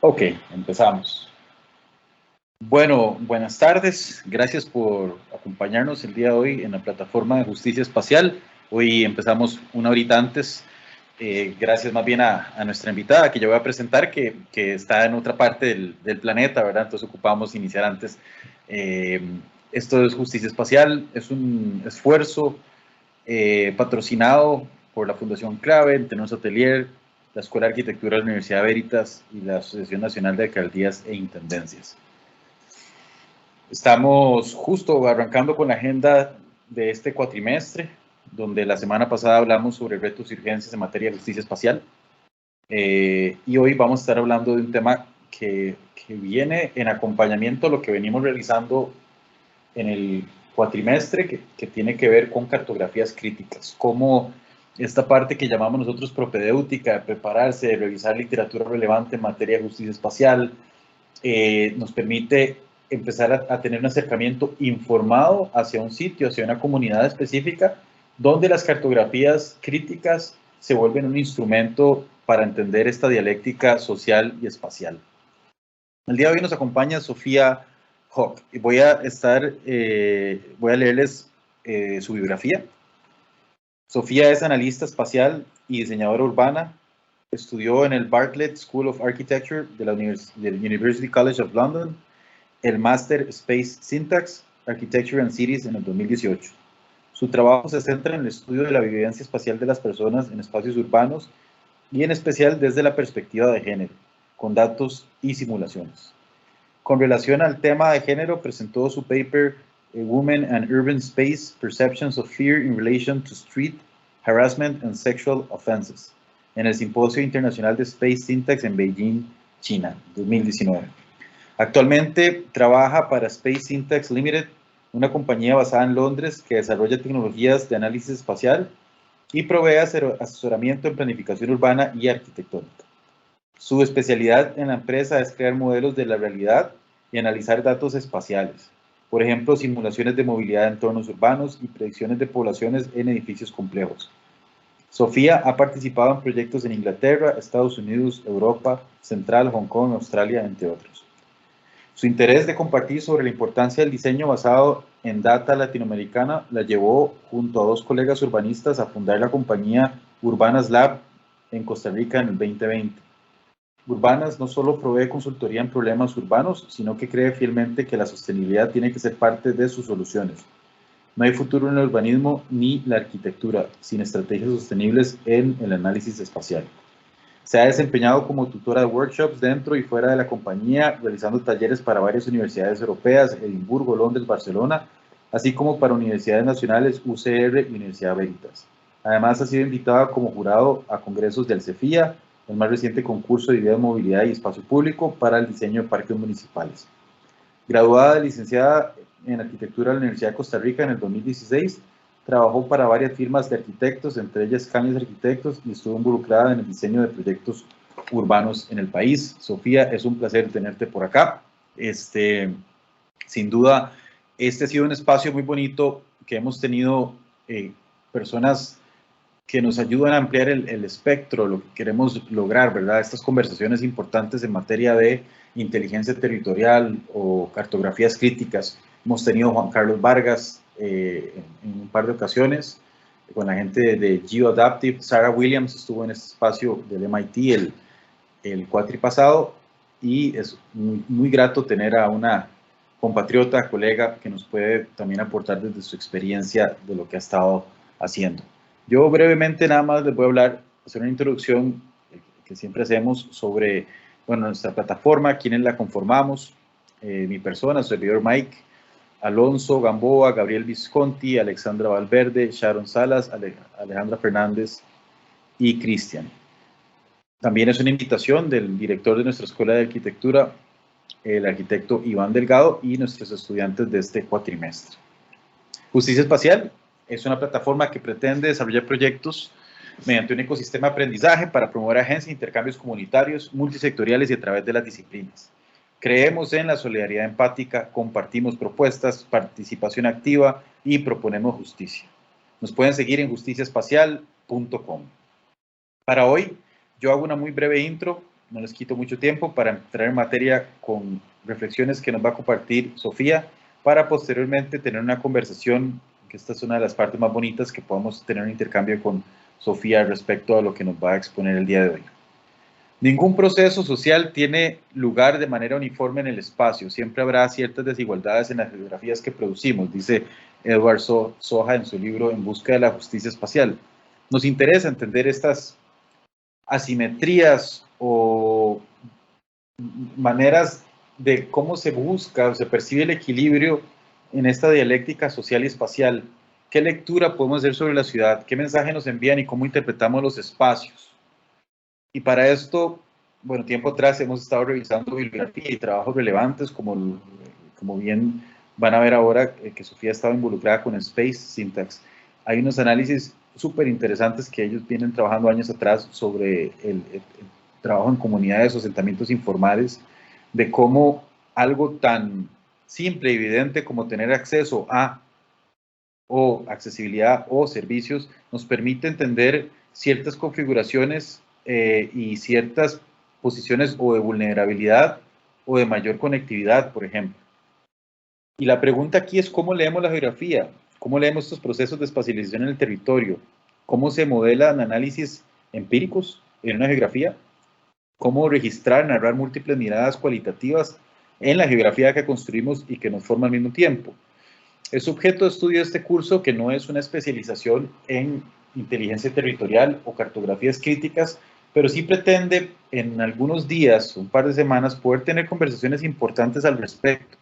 Ok, empezamos. Bueno, buenas tardes. Gracias por acompañarnos el día de hoy en la plataforma de Justicia Espacial. Hoy empezamos una horita antes. Gracias más bien a nuestra invitada que yo voy a presentar, que está en otra parte del planeta, ¿verdad? Entonces ocupamos iniciar antes. Esto es Justicia Espacial, es un esfuerzo patrocinado por la Fundación Clave, el Tenemos Atelier, la Escuela de Arquitectura de la Universidad Veritas y la Asociación Nacional de Alcaldías e Intendencias. Estamos justo arrancando con la agenda de este cuatrimestre, donde la semana pasada hablamos sobre retos y urgencias en materia de justicia espacial. Y hoy vamos a estar hablando de un tema que viene en acompañamiento a lo que venimos realizando en el cuatrimestre, que tiene que ver con cartografías críticas, como esta parte que llamamos nosotros propedéutica, de prepararse, de revisar literatura relevante en materia de justicia espacial, nos permite empezar a tener un acercamiento informado hacia un sitio, hacia una comunidad específica, donde las cartografías críticas se vuelven un instrumento para entender esta dialéctica social y espacial. El día de hoy nos acompaña Sofía Hawk y voy a leerles su biografía. Sofía es analista espacial y diseñadora urbana. Estudió en el Bartlett School of Architecture del University College of London el Master Space Syntax, Architecture and Cities en el 2018. Su trabajo se centra en el estudio de la vivencia espacial de las personas en espacios urbanos y en especial desde la perspectiva de género, con datos y simulaciones. Con relación al tema de género, presentó su paper Women and Urban Space, Perceptions of Fear in Relation to Street Harassment and Sexual Offenses, en el Simposio Internacional de Space Syntax en Beijing, China, 2019. Actualmente trabaja para Space Syntax Limited, una compañía basada en Londres que desarrolla tecnologías de análisis espacial y provee asesoramiento en planificación urbana y arquitectónica. Su especialidad en la empresa es crear modelos de la realidad y analizar datos espaciales. Por ejemplo, simulaciones de movilidad en entornos urbanos y predicciones de poblaciones en edificios complejos. Sofía ha participado en proyectos en Inglaterra, Estados Unidos, Europa Central, Hong Kong, Australia, entre otros. Su interés de compartir sobre la importancia del diseño basado en data latinoamericana la llevó, junto a dos colegas urbanistas, a fundar la compañía Urbanas Lab en Costa Rica en el 2020. Urbanas no solo provee consultoría en problemas urbanos, sino que cree fielmente que la sostenibilidad tiene que ser parte de sus soluciones. No hay futuro en el urbanismo ni la arquitectura sin estrategias sostenibles en el análisis espacial. Se ha desempeñado como tutora de workshops dentro y fuera de la compañía, realizando talleres para varias universidades europeas, Edimburgo, Londres, Barcelona, así como para universidades nacionales, UCR y Universidad Veritas. Además, ha sido invitada como jurado a congresos del CEFIA, el más reciente concurso de ideas, movilidad y espacio público para el diseño de parques municipales. Graduada de licenciada en arquitectura de la Universidad de Costa Rica en el 2016, trabajó para varias firmas de arquitectos, entre ellas Cañas Arquitectos, y estuvo involucrada en el diseño de proyectos urbanos en el país. Sofía, es un placer tenerte por acá. Sin duda, este ha sido un espacio muy bonito que hemos tenido personas que nos ayudan a ampliar el espectro, lo que queremos lograr, ¿verdad? Estas conversaciones importantes en materia de inteligencia territorial o cartografías críticas. Hemos tenido a Juan Carlos Vargas en un par de ocasiones, con la gente de GeoAdaptive. Sarah Williams estuvo en este espacio del MIT el cuatri pasado, y es muy grato tener a una compatriota, colega, que nos puede también aportar desde su experiencia de lo que ha estado haciendo. Yo brevemente nada más les voy a hacer una introducción que siempre hacemos sobre, bueno, nuestra plataforma, quiénes la conformamos, mi persona, su servidor Mike, Alonso Gamboa, Gabriel Visconti, Alexandra Valverde, Sharon Salas, Alejandra Fernández y Cristian. También es una invitación del director de nuestra Escuela de Arquitectura, el arquitecto Iván Delgado, y nuestros estudiantes de este cuatrimestre. Justicia Espacial es una plataforma que pretende desarrollar proyectos mediante un ecosistema de aprendizaje para promover agencias e intercambios comunitarios, multisectoriales y a través de las disciplinas. Creemos en la solidaridad empática, compartimos propuestas, participación activa y proponemos justicia. Nos pueden seguir en justiciaespacial.com. Para hoy, yo hago una muy breve intro no les quito mucho tiempo para entrar en materia con reflexiones que nos va a compartir Sofía, para posteriormente tener una conversación, que esta es una de las partes más bonitas, que podamos tener un intercambio con Sofía respecto a lo que nos va a exponer el día de hoy. Ningún proceso social tiene lugar de manera uniforme en el espacio. Siempre habrá ciertas desigualdades en las geografías que producimos, dice Edward Soja en su libro En busca de la justicia espacial. Nos interesa entender estas asimetrías o maneras de cómo se busca o se percibe el equilibrio en esta dialéctica social y espacial. ¿Qué lectura podemos hacer sobre la ciudad? ¿Qué mensaje nos envían y cómo interpretamos los espacios? Y para esto, bueno, tiempo atrás hemos estado revisando bibliografía y trabajos relevantes, como bien van a ver ahora que Sofía estaba involucrada con Space Syntax. Hay unos análisis súper interesantes que ellos vienen trabajando años atrás sobre el trabajo en comunidades o asentamientos informales, de cómo algo tan simple y evidente como tener acceso a o accesibilidad o servicios nos permite entender ciertas configuraciones y ciertas posiciones o de vulnerabilidad o de mayor conectividad, por ejemplo. Y la pregunta aquí es cómo leemos la geografía, cómo leemos estos procesos de espacialización en el territorio, cómo se modelan análisis empíricos en una geografía, cómo registrar, narrar múltiples miradas cualitativas en la geografía que construimos y que nos forma al mismo tiempo. Es objeto de estudio de este curso, que no es una especialización en inteligencia territorial o cartografías críticas, pero sí pretende en algunos días, un par de semanas, poder tener conversaciones importantes al respecto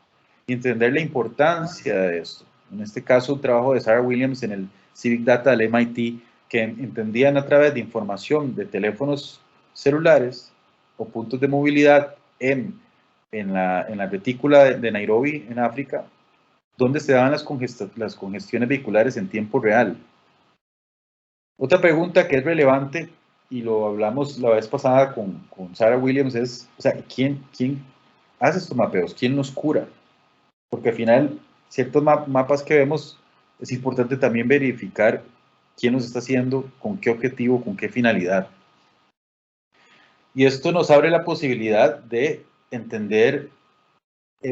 y entender la importancia de esto. En este caso, un trabajo de Sarah Williams en el Civic Data del MIT, que entendían a través de información de teléfonos celulares o puntos de movilidad en la retícula de Nairobi, en África, donde se daban las congestiones vehiculares en tiempo real. Otra pregunta que es relevante, y lo hablamos la vez pasada con Sarah Williams, es, o sea, ¿quién hace estos mapeos? ¿Quién los cura? Porque al final, ciertos mapas que vemos, es importante también verificar quién los está haciendo, con qué objetivo, con qué finalidad. Y esto nos abre la posibilidad de entender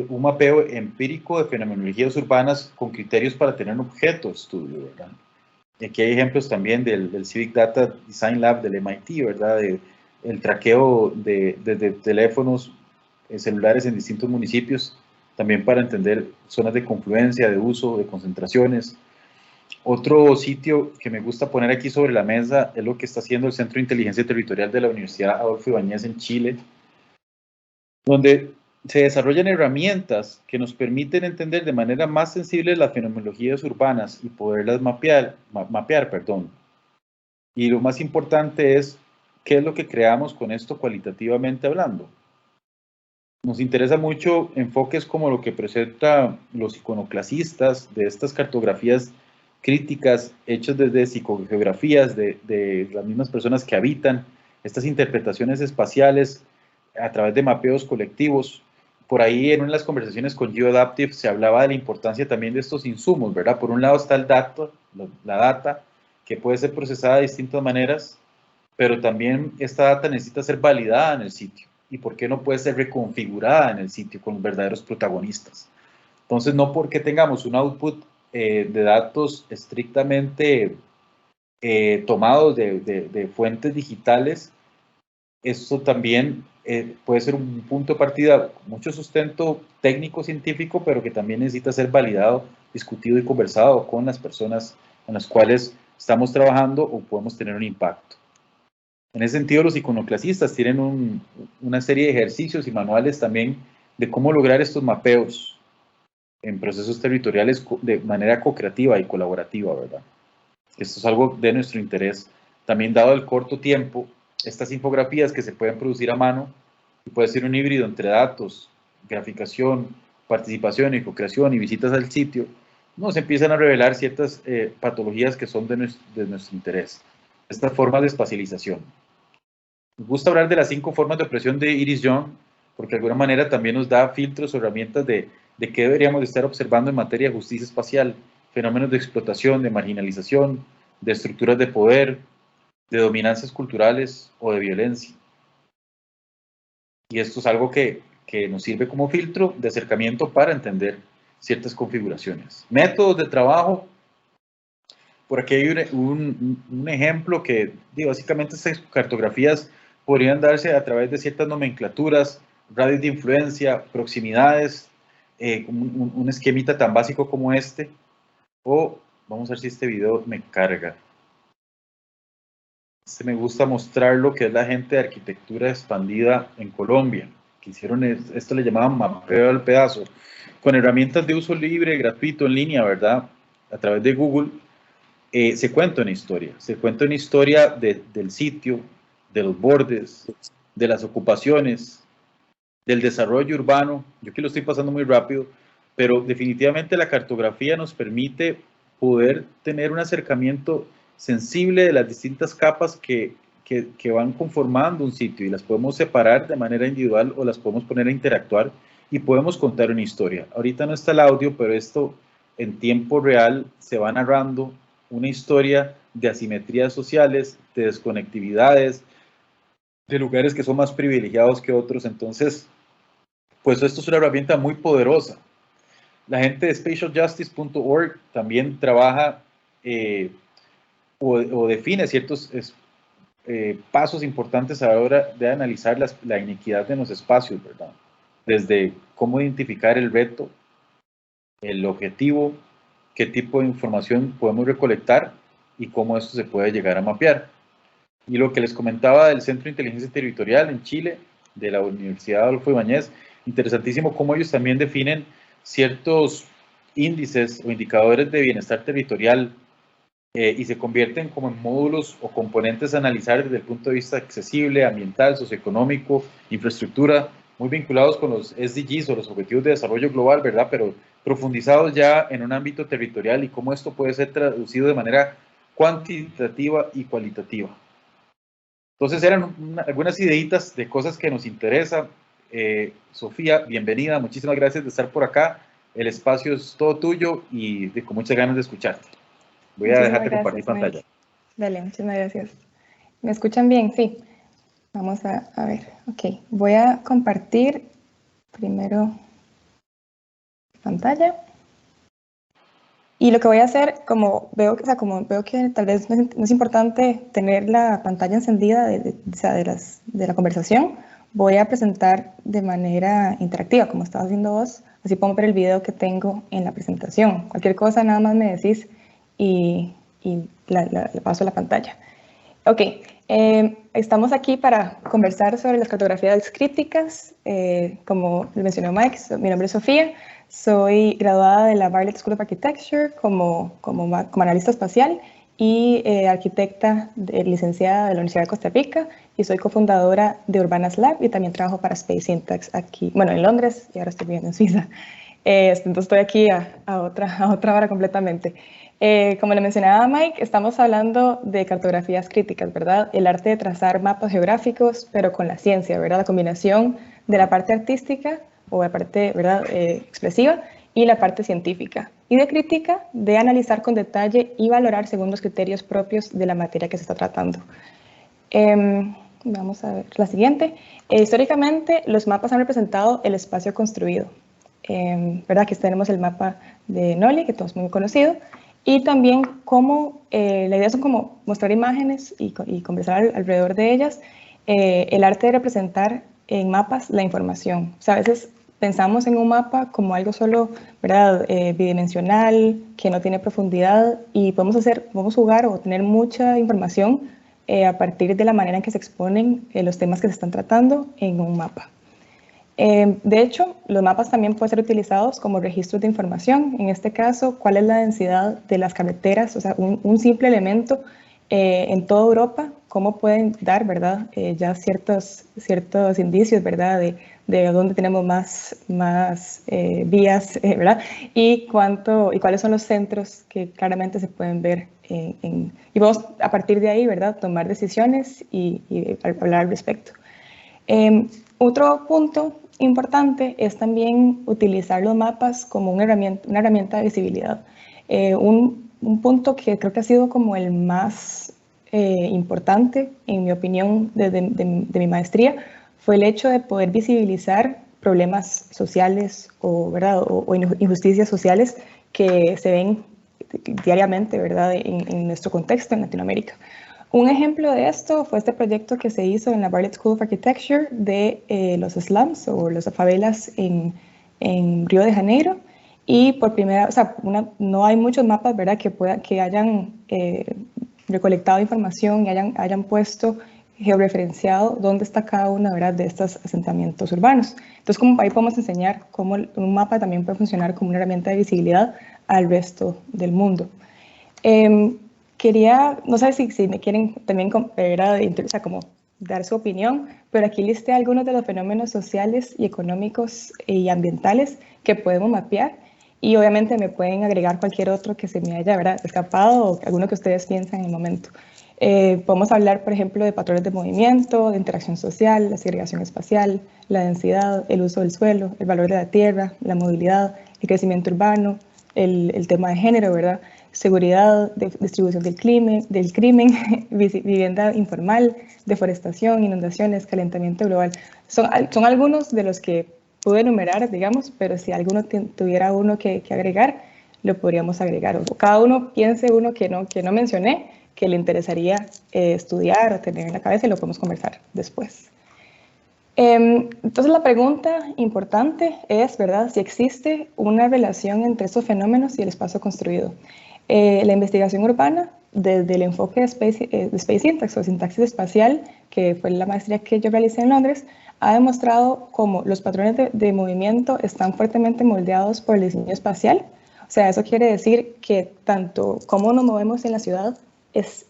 un mapeo empírico de fenomenologías urbanas con criterios para tener un objeto de estudio, ¿verdad? Y aquí hay ejemplos también del Civic Data Design Lab del MIT, ¿verdad? El traqueo de teléfonos celulares en distintos municipios, también para entender zonas de confluencia, de uso, de concentraciones. Otro sitio que me gusta poner aquí sobre la mesa es lo que está haciendo el Centro de Inteligencia Territorial de la Universidad Adolfo Ibáñez en Chile, donde se desarrollan herramientas que nos permiten entender de manera más sensible las fenomenologías urbanas y poderlas mapear. Y lo más importante es, ¿qué es lo que creamos con esto cualitativamente hablando? Nos interesa mucho enfoques como lo que presentan los iconoclasistas de estas cartografías críticas hechas desde psicogeografías de las mismas personas que habitan estas interpretaciones espaciales a través de mapeos colectivos. Por ahí en una de las conversaciones con GeoAdaptive se hablaba de la importancia también de estos insumos, ¿verdad? Por un lado está el dato, la data, que puede ser procesada de distintas maneras, pero también esta data necesita ser validada en el sitio. ¿Y por qué no puede ser reconfigurada en el sitio con los verdaderos protagonistas? Entonces, no porque tengamos un output de datos estrictamente tomados de fuentes digitales, esto también puede ser un punto de partida con mucho sustento técnico-científico, pero que también necesita ser validado, discutido y conversado con las personas con las cuales estamos trabajando o podemos tener un impacto. En ese sentido, los iconoclasistas tienen una serie de ejercicios y manuales también de cómo lograr estos mapeos en procesos territoriales de manera co-creativa y colaborativa, ¿verdad? Esto es algo de nuestro interés. También dado el corto tiempo, estas infografías que se pueden producir a mano, y puede ser un híbrido entre datos, graficación, participación y co-creación y visitas al sitio, nos empiezan a revelar ciertas patologías que son de nuestro interés. Estas formas de espacialización. Me gusta hablar de las 5 formas de opresión de Iris Young, porque de alguna manera también nos da filtros o herramientas de qué deberíamos de estar observando en materia de justicia espacial, fenómenos de explotación, de marginalización, de estructuras de poder, de dominancias culturales o de violencia. Y esto es algo que nos sirve como filtro de acercamiento para entender ciertas configuraciones. Métodos de trabajo. Por aquí hay un ejemplo que, digo, básicamente estas cartografías podrían darse a través de ciertas nomenclaturas, radios de influencia, proximidades, un esquemita tan básico como este, o vamos a ver si este video me carga. Me gusta mostrar lo que es la gente de arquitectura expandida en Colombia, que hicieron esto, le llamaban mapeo al pedazo, con herramientas de uso libre, gratuito, en línea, ¿verdad? A través de Google. Se cuenta una historia del sitio, de los bordes, de las ocupaciones, del desarrollo urbano. Yo aquí lo estoy pasando muy rápido, pero definitivamente la cartografía nos permite poder tener un acercamiento sensible de las distintas capas que van conformando un sitio, y las podemos separar de manera individual o las podemos poner a interactuar y podemos contar una historia. Ahorita no está el audio, pero esto en tiempo real se va narrando una historia de asimetrías sociales, de desconectividades, de lugares que son más privilegiados que otros. Entonces, pues esto es una herramienta muy poderosa. La gente de spatialjustice.org también trabaja o define ciertos pasos importantes a la hora de analizar la inequidad en los espacios, ¿verdad? Desde cómo identificar el reto, el objetivo, qué tipo de información podemos recolectar y cómo esto se puede llegar a mapear. Y lo que les comentaba del Centro de Inteligencia Territorial en Chile, de la Universidad Adolfo Ibáñez, interesantísimo cómo ellos también definen ciertos índices o indicadores de bienestar territorial y se convierten como en módulos o componentes a analizar desde el punto de vista accesible, ambiental, socioeconómico, infraestructura, muy vinculados con los SDGs o los Objetivos de Desarrollo Global, ¿verdad? Pero profundizados ya en un ámbito territorial y cómo esto puede ser traducido de manera cuantitativa y cualitativa. Entonces eran algunas ideitas de cosas que nos interesan. Sofía, bienvenida, muchísimas gracias de estar por acá. El espacio es todo tuyo y con muchas ganas de escucharte. Voy a dejarte compartir pantalla. Dale, muchísimas gracias. ¿Me escuchan bien? Sí. Vamos a ver. Ok, voy a compartir primero pantalla. Y lo que voy a hacer, como veo que tal vez no es importante tener la pantalla encendida de la conversación, voy a presentar de manera interactiva, como estaba haciendo vos, así podemos ver el video que tengo en la presentación. Cualquier cosa nada más me decís y le paso la pantalla. Ok, estamos aquí para conversar sobre las cartografías críticas. Como le mencionó Mike, mi nombre es Sofía, soy graduada de la Bartlett School of Architecture como analista espacial y arquitecta licenciada de la Universidad de Costa Rica, y soy cofundadora de Urbanas Lab y también trabajo para Space Syntax aquí, bueno, en Londres, y ahora estoy viviendo en Suiza. Entonces estoy aquí a otra hora completamente. Como le mencionaba Mike, estamos hablando de cartografías críticas, ¿verdad? El arte de trazar mapas geográficos, pero con la ciencia, ¿verdad? La combinación de la parte artística o la parte, ¿verdad? Expresiva y la parte científica. Y de crítica, de analizar con detalle y valorar según los criterios propios de la materia que se está tratando. Vamos a ver la siguiente. Históricamente, los mapas han representado el espacio construido. ¿Verdad? Aquí tenemos el mapa de Nolly, que todos es muy conocido. Y también cómo, la idea son como mostrar imágenes y conversar alrededor de ellas, el arte de representar en mapas la información. O sea, a veces pensamos en un mapa como algo solo, ¿verdad? Bidimensional, que no tiene profundidad, y podemos jugar o tener mucha información a partir de la manera en que se exponen los temas que se están tratando en un mapa. De hecho, los mapas también pueden ser utilizados como registros de información. En este caso, cuál es la densidad de las carreteras, o sea, un simple elemento en toda Europa, cómo pueden dar, ¿verdad? Ya ciertos indicios, ¿verdad? De dónde tenemos más vías, ¿verdad? Y cuáles son los centros que claramente se pueden ver y vamos a partir de ahí, ¿verdad? Tomar decisiones y hablar al respecto. Otro punto importante es también utilizar los mapas como una herramienta de visibilidad. Un punto que creo que ha sido como el más importante, en mi opinión, de mi maestría, fue el hecho de poder visibilizar problemas sociales ¿verdad? O injusticias sociales que se ven diariamente, ¿verdad? En nuestro contexto en Latinoamérica. Un ejemplo de esto fue este proyecto que se hizo en la Bartlett School of Architecture de los slums o las favelas en Río de Janeiro. Y por primera vez, o sea, no hay muchos mapas, ¿verdad?, que hayan recolectado información y hayan puesto georreferenciado dónde está cada uno, ¿verdad?, de estos asentamientos urbanos. Entonces, como ahí podemos enseñar cómo un mapa también puede funcionar como una herramienta de visibilidad al resto del mundo. No sé si me quieren también como dar su opinión, pero aquí listé algunos de los fenómenos sociales y económicos y ambientales que podemos mapear, y obviamente me pueden agregar cualquier otro que se me haya, ¿verdad?, escapado, o alguno que ustedes piensan en el momento. Podemos hablar, por ejemplo, de patrones de movimiento, de interacción social, la segregación espacial, la densidad, el uso del suelo, el valor de la tierra, la movilidad, el crecimiento urbano, el tema de género, ¿verdad?, seguridad, distribución del crimen, vivienda informal, deforestación, inundaciones, calentamiento global. Son algunos de los que pude enumerar, digamos, pero si alguno tuviera uno que agregar, lo podríamos agregar. O cada uno piense uno que no mencioné, que le interesaría estudiar o tener en la cabeza, y lo podemos conversar después. Entonces la pregunta importante es, ¿verdad?, si existe una relación entre estos fenómenos y el espacio construido. La investigación urbana, desde el enfoque de Space Syntax o sintaxis espacial, que fue la maestría que yo realicé en Londres, ha demostrado cómo los patrones de movimiento están fuertemente moldeados por el diseño espacial. O sea, eso quiere decir que tanto cómo nos movemos en la ciudad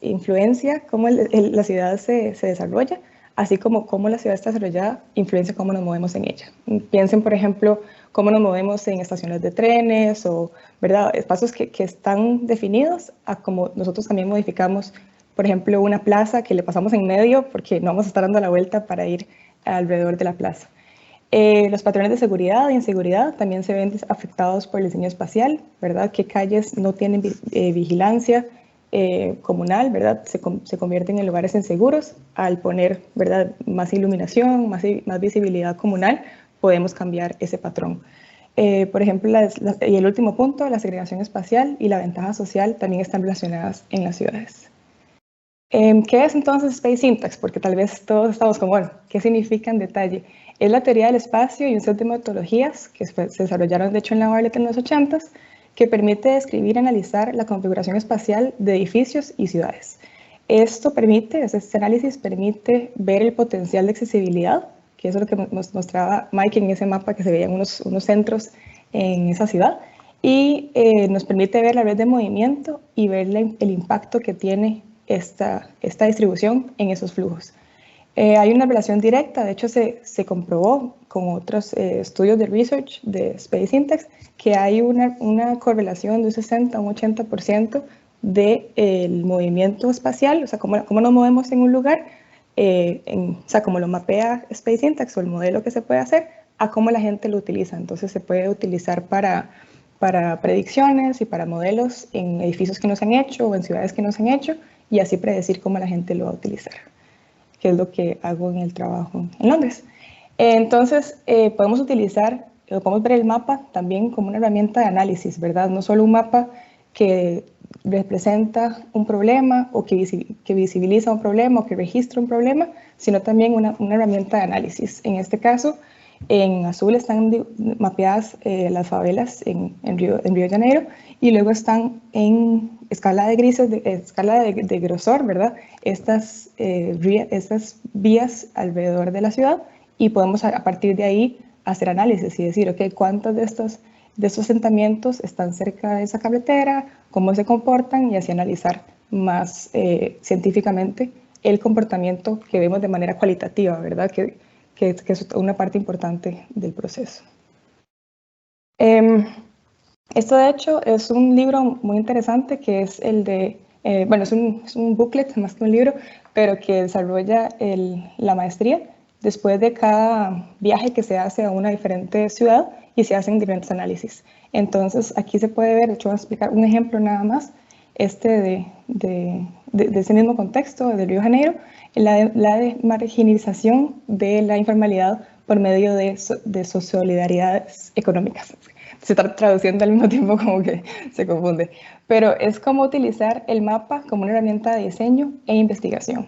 influencia cómo la ciudad se desarrolla, así como cómo la ciudad está desarrollada influencia cómo nos movemos en ella. Piensen, por ejemplo, cómo nos movemos en estaciones de trenes o, ¿verdad?, espacios que están definidos a cómo nosotros también modificamos, por ejemplo, una plaza que le pasamos en medio porque no vamos a estar dando la vuelta para ir alrededor de la plaza. Los patrones de seguridad e inseguridad también se ven afectados por el diseño espacial, ¿verdad? ¿Qué calles no tienen vigilancia comunal, ¿verdad? Se convierten en lugares inseguros. Al poner, ¿verdad?, más iluminación, más visibilidad comunal, podemos cambiar ese patrón. Por ejemplo, y el último punto, la segregación espacial y la ventaja social también están relacionadas en las ciudades. ¿Qué es entonces Space Syntax? Porque tal vez todos estamos como, bueno, ¿qué significa en detalle? Es la teoría del espacio y un set de metodologías que se desarrollaron, de hecho, en la Bartlett en los 80s, que permite describir y analizar la configuración espacial de edificios y ciudades. Este análisis permite ver el potencial de accesibilidad, que es lo que nos mostraba Mike en ese mapa que se veían unos centros en esa ciudad, y nos permite ver la red de movimiento y ver el impacto que tiene esta distribución en esos flujos. Hay una relación directa, de hecho se comprobó con otros estudios de research de Space Syntax que hay una correlación de un 60 a un 80% del movimiento espacial, o sea, cómo nos movemos en un lugar, o sea, cómo lo mapea Space Syntax o el modelo que se puede hacer, a cómo la gente lo utiliza. Entonces se puede utilizar para predicciones y para modelos en edificios que no se han hecho o en ciudades que no se han hecho, y así predecir cómo la gente lo va a utilizar, que es lo que hago en el trabajo en Londres. Entonces, podemos ver el mapa también como una herramienta de análisis, ¿verdad? No solo un mapa que representa un problema o que visibiliza un problema o que registra un problema, sino también una herramienta de análisis. En este caso, en azul están mapeadas las favelas en Río de Janeiro, y luego están en escala de grises, escala de grosor, ¿verdad? Estas vías alrededor de la ciudad, y podemos a partir de ahí hacer análisis y decir, ok, ¿cuántos de estos asentamientos están cerca de esa carretera? ¿Cómo se comportan? Y así analizar más científicamente el comportamiento que vemos de manera cualitativa, ¿verdad? Que es una parte importante del proceso. Esto, de hecho, es un libro muy interesante que es el de, bueno, es un booklet más que un libro, pero que desarrolla la maestría después de cada viaje que se hace a una diferente ciudad y se hacen diferentes análisis. Entonces, aquí se puede ver, de hecho voy a explicar un ejemplo nada más, de de ese mismo contexto, de Río de Janeiro, la marginalización de la informalidad por medio de solidaridades económicas. Se está traduciendo al mismo tiempo, como que se confunde. Pero es como utilizar el mapa como una herramienta de diseño e investigación.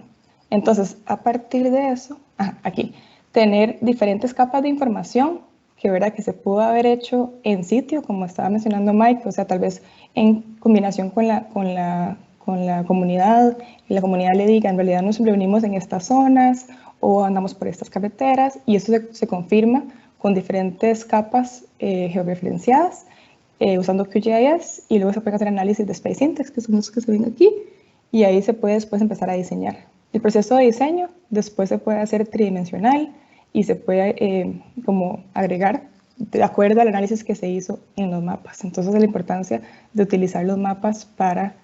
Entonces, a partir de eso, aquí, tener diferentes capas de información que se pudo haber hecho en sitio, como estaba mencionando Mike, o sea, tal vez en combinación con la comunidad, y la comunidad le diga, en realidad nos reunimos en estas zonas o andamos por estas carreteras, y eso se confirma con diferentes capas georreferenciadas, usando QGIS, y luego se puede hacer análisis de Space Index, que son los que se ven aquí, y ahí se puede después empezar a diseñar. El proceso de diseño después se puede hacer tridimensional y se puede como agregar de acuerdo al análisis que se hizo en los mapas. Entonces, la importancia de utilizar los mapas para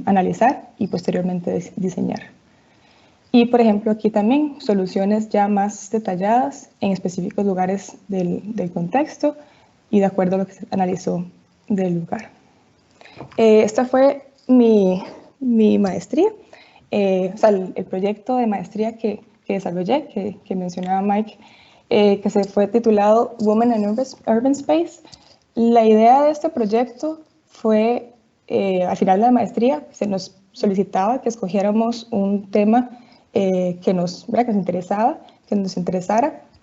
analizar y posteriormente diseñar. Y, por ejemplo, aquí también soluciones ya más detalladas en específicos lugares del contexto y de acuerdo a lo que se analizó del lugar. Esta fue mi maestría, o sea, el proyecto de maestría que desarrollé, que mencionaba Mike, que se fue titulado Women in Urban Space. La idea de este proyecto fue, al final de la maestría, se nos solicitaba que escogiéramos un tema que nos interesara,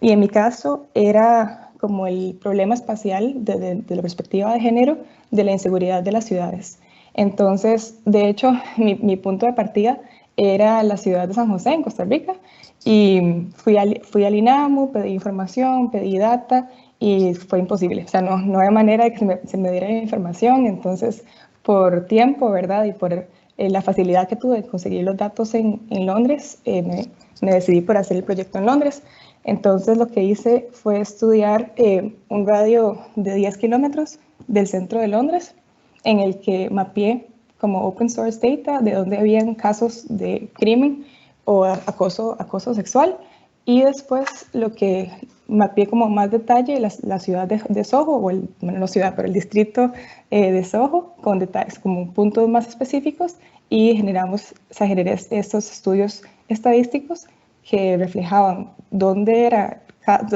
y en mi caso era como el problema espacial desde la perspectiva de género de la inseguridad de las ciudades. Entonces, de hecho, mi punto de partida era la ciudad de San José, en Costa Rica, y fui al INAMU, pedí información, pedí data, y fue imposible. O sea, no había manera de que se me diera información. Entonces, por tiempo, ¿verdad? Y por la facilidad que tuve de conseguir los datos en Londres, me decidí por hacer el proyecto en Londres. Entonces, lo que hice fue estudiar un radio de 10 kilómetros del centro de Londres, en el que mapeé como open source data de donde habían casos de crimen o acoso sexual, y después lo que mapeé como más detalle la ciudad de Soho, no ciudad, pero el distrito de Soho, con detalles como puntos más específicos, y generé estos estudios estadísticos que reflejaban dónde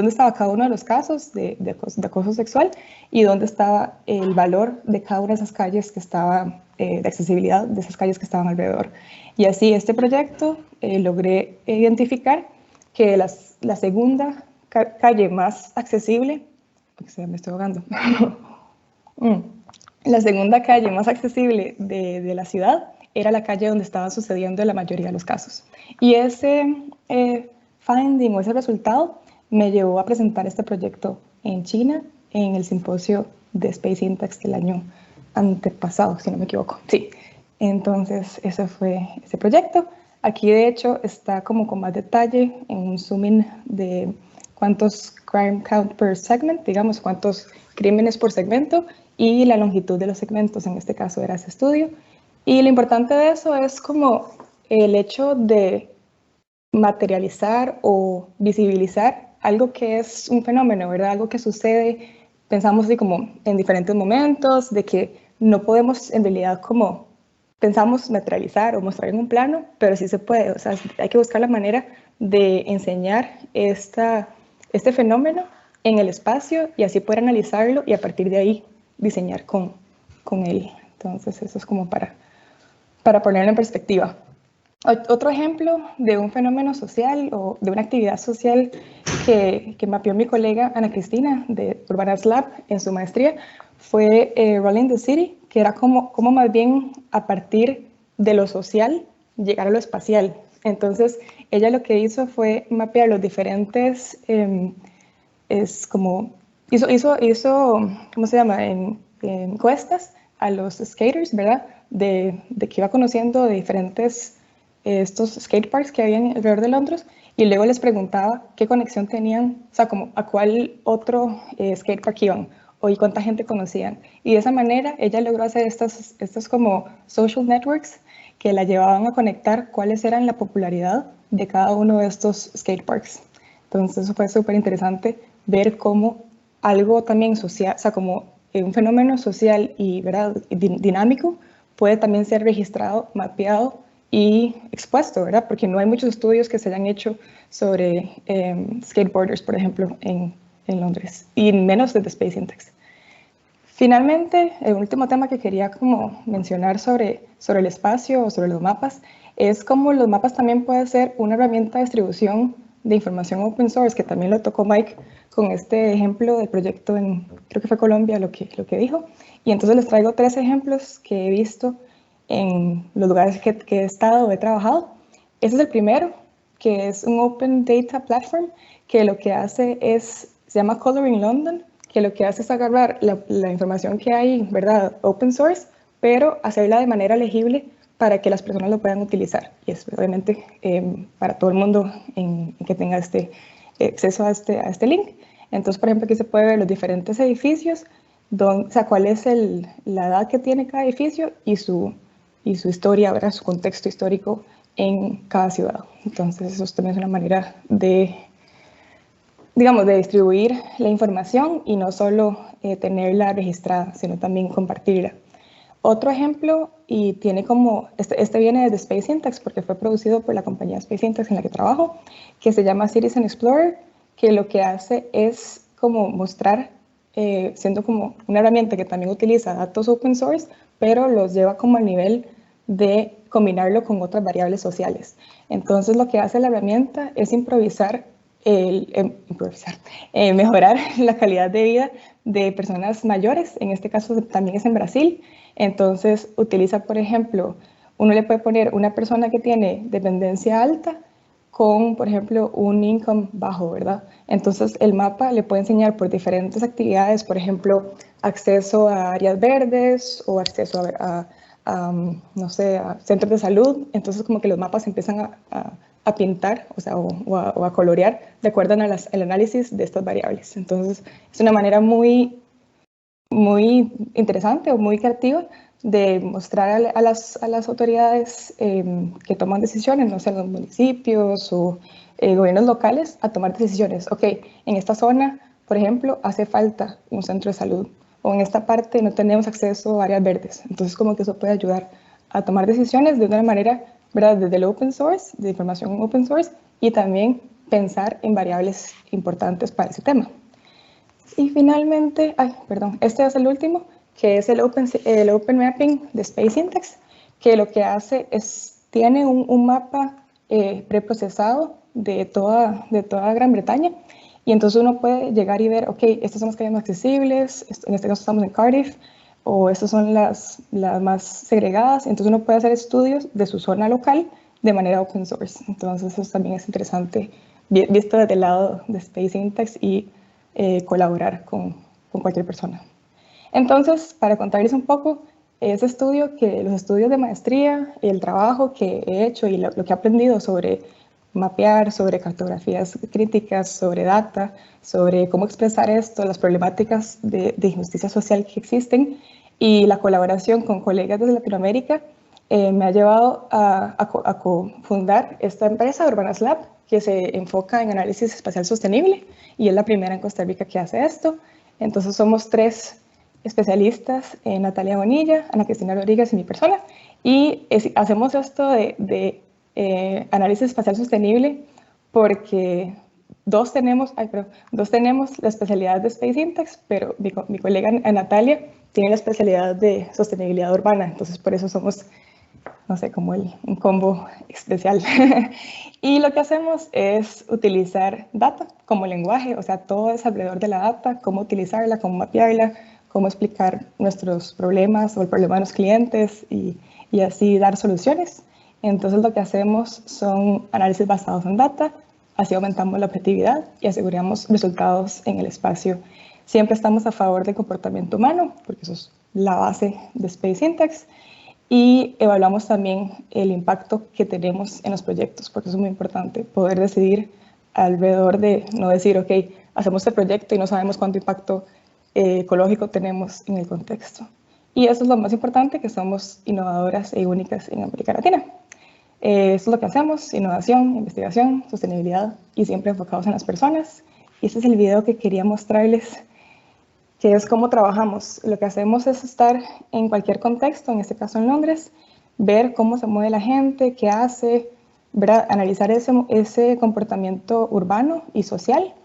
estaba cada uno de los casos de acoso sexual y dónde estaba el valor de cada una de esas calles que estaba, de accesibilidad de esas calles que estaban alrededor. Y así este proyecto logré identificar que la segunda calle más accesible, me estoy ahogando, la segunda calle más accesible de la ciudad era la calle donde estaban sucediendo la mayoría de los casos. Y ese finding o ese resultado me llevó a presentar este proyecto en China en el simposio de Space Index del año antepasado, si no me equivoco. Sí, entonces ese fue ese proyecto. Aquí de hecho está como con más detalle en un zoom-in de cuántos crime count per segment, digamos cuántos crímenes por segmento, y la longitud de los segmentos, en este caso era ese estudio. Y lo importante de eso es como el hecho de materializar o visibilizar algo que es un fenómeno, ¿verdad? Algo que sucede, pensamos así como en diferentes momentos, de que no podemos en realidad como pensamos materializar o mostrar en un plano, pero sí se puede. O sea, hay que buscar la manera de enseñar este fenómeno en el espacio y así poder analizarlo y a partir de ahí diseñar con él. Entonces, eso es como para ponerlo en perspectiva. Otro ejemplo de un fenómeno social o de una actividad social que mapeó mi colega Ana Cristina de Urbanarts Lab en su maestría fue Rolling the City, que era como más bien a partir de lo social llegar a lo espacial. Entonces, ella lo que hizo fue mapear los diferentes, hizo, ¿cómo se llama? Encuestas a los skaters, ¿verdad? De que iba conociendo de diferentes estos skateparks que habían alrededor de Londres, y luego les preguntaba qué conexión tenían, o sea, como a cuál otro skatepark iban o y cuánta gente conocían. Y de esa manera ella logró hacer estos como social networks que la llevaban a conectar cuáles eran la popularidad de cada uno de estos skateparks. Entonces eso fue súper interesante ver cómo algo también social, o sea, como un fenómeno social y, ¿verdad?, dinámico puede también ser registrado, mapeado y expuesto, ¿verdad? Porque no hay muchos estudios que se hayan hecho sobre skateboarders, por ejemplo, en Londres, y menos desde Space Index. Finalmente, el último tema que quería como mencionar sobre el espacio o sobre los mapas es cómo los mapas también pueden ser una herramienta de distribución de información open source, que también lo tocó Mike con este ejemplo del proyecto en, creo que fue Colombia lo que dijo. Y entonces les traigo 3 ejemplos que he visto en los lugares que he estado o he trabajado. Este es el primero, que es un Open Data Platform, que lo que hace es, se llama Coloring London, que lo que hace es agarrar la información que hay, ¿verdad?, open source, pero hacerla de manera legible para que las personas lo puedan utilizar. Y es obviamente para todo el mundo en que tenga acceso a este link. Entonces, por ejemplo, aquí se puede ver los diferentes edificios, o sea, cuál es la edad que tiene cada edificio y su historia, ¿verdad?, su contexto histórico en cada ciudad. Entonces, eso también es una manera de, digamos, de distribuir la información y no solo tenerla registrada, sino también compartirla. Otro ejemplo, y tiene como, este viene desde Space Syntax porque fue producido por la compañía Space Syntax en la que trabajo, que se llama Citizen Explorer, que lo que hace es como mostrar, siendo como una herramienta que también utiliza datos open source, pero los lleva como al nivel de combinarlo con otras variables sociales. Entonces lo que hace la herramienta es mejorar la calidad de vida de personas mayores, en este caso también es en Brasil. Entonces utiliza, por ejemplo, uno le puede poner una persona que tiene dependencia alta con, por ejemplo, un income bajo, ¿verdad? Entonces el mapa le puede enseñar por diferentes actividades, por ejemplo, acceso a áreas verdes o acceso no sé, a centros de salud. Entonces como que los mapas empiezan a pintar, o sea, o a colorear de acuerdo al análisis de estas variables. Entonces es una manera muy interesante o muy creativa de mostrar a las autoridades que toman decisiones, no sé, los municipios o gobiernos locales, a tomar decisiones. Ok, en esta zona, por ejemplo, hace falta un centro de salud, o en esta parte no tenemos acceso a áreas verdes. Entonces, como que eso puede ayudar a tomar decisiones de una manera, ¿verdad?, desde el open source, de información open source, y también pensar en variables importantes para ese tema. Y finalmente, este es el último, que es el Open Mapping de Space Syntax, que lo que hace es, tiene un mapa preprocesado de toda Gran Bretaña, y entonces uno puede llegar y ver, ok, estas son las calles más accesibles, en este caso estamos en Cardiff, o estas son las más segregadas. Entonces uno puede hacer estudios de su zona local de manera open source. Entonces eso también es interesante, visto desde el lado de Space Syntax y colaborar con cualquier persona. Entonces, para contarles un poco, ese estudio, los estudios de maestría, el trabajo que he hecho y lo que he aprendido sobre mapear, sobre cartografías críticas, sobre data, sobre cómo expresar esto, las problemáticas de injusticia social que existen, y la colaboración con colegas desde Latinoamérica me ha llevado a cofundar esta empresa, Urbanas Lab, que se enfoca en análisis espacial sostenible, y es la primera en Costa Rica que hace esto. Entonces somos 3 especialistas, Natalia Bonilla, Ana Cristina Rodríguez y mi persona, y hacemos esto de análisis espacial sostenible porque dos tenemos la especialidad de Space Syntax, pero mi colega Natalia tiene la especialidad de sostenibilidad urbana. Entonces por eso somos, no sé, como un combo especial. Y lo que hacemos es utilizar data como lenguaje, o sea, todo es alrededor de la data, cómo utilizarla, cómo mapearla, cómo explicar nuestros problemas o el problema de los clientes y así dar soluciones. Entonces lo que hacemos son análisis basados en data, así aumentamos la objetividad y aseguramos resultados en el espacio. Siempre estamos a favor del comportamiento humano, porque eso es la base de Space Syntax, y evaluamos también el impacto que tenemos en los proyectos, porque eso es muy importante, poder decidir alrededor de no decir, ok, hacemos este proyecto y no sabemos cuánto impacto ecológico tenemos en el contexto. Y eso es lo más importante, que somos innovadoras e únicas en América Latina. Eso es lo que hacemos: innovación, investigación, sostenibilidad, y siempre enfocados en las personas. Y este es el video que quería mostrarles, que es cómo trabajamos. Lo que hacemos es estar en cualquier contexto, en este caso en Londres, ver cómo se mueve la gente, qué hace, ¿verdad? Analizar ese comportamiento urbano y social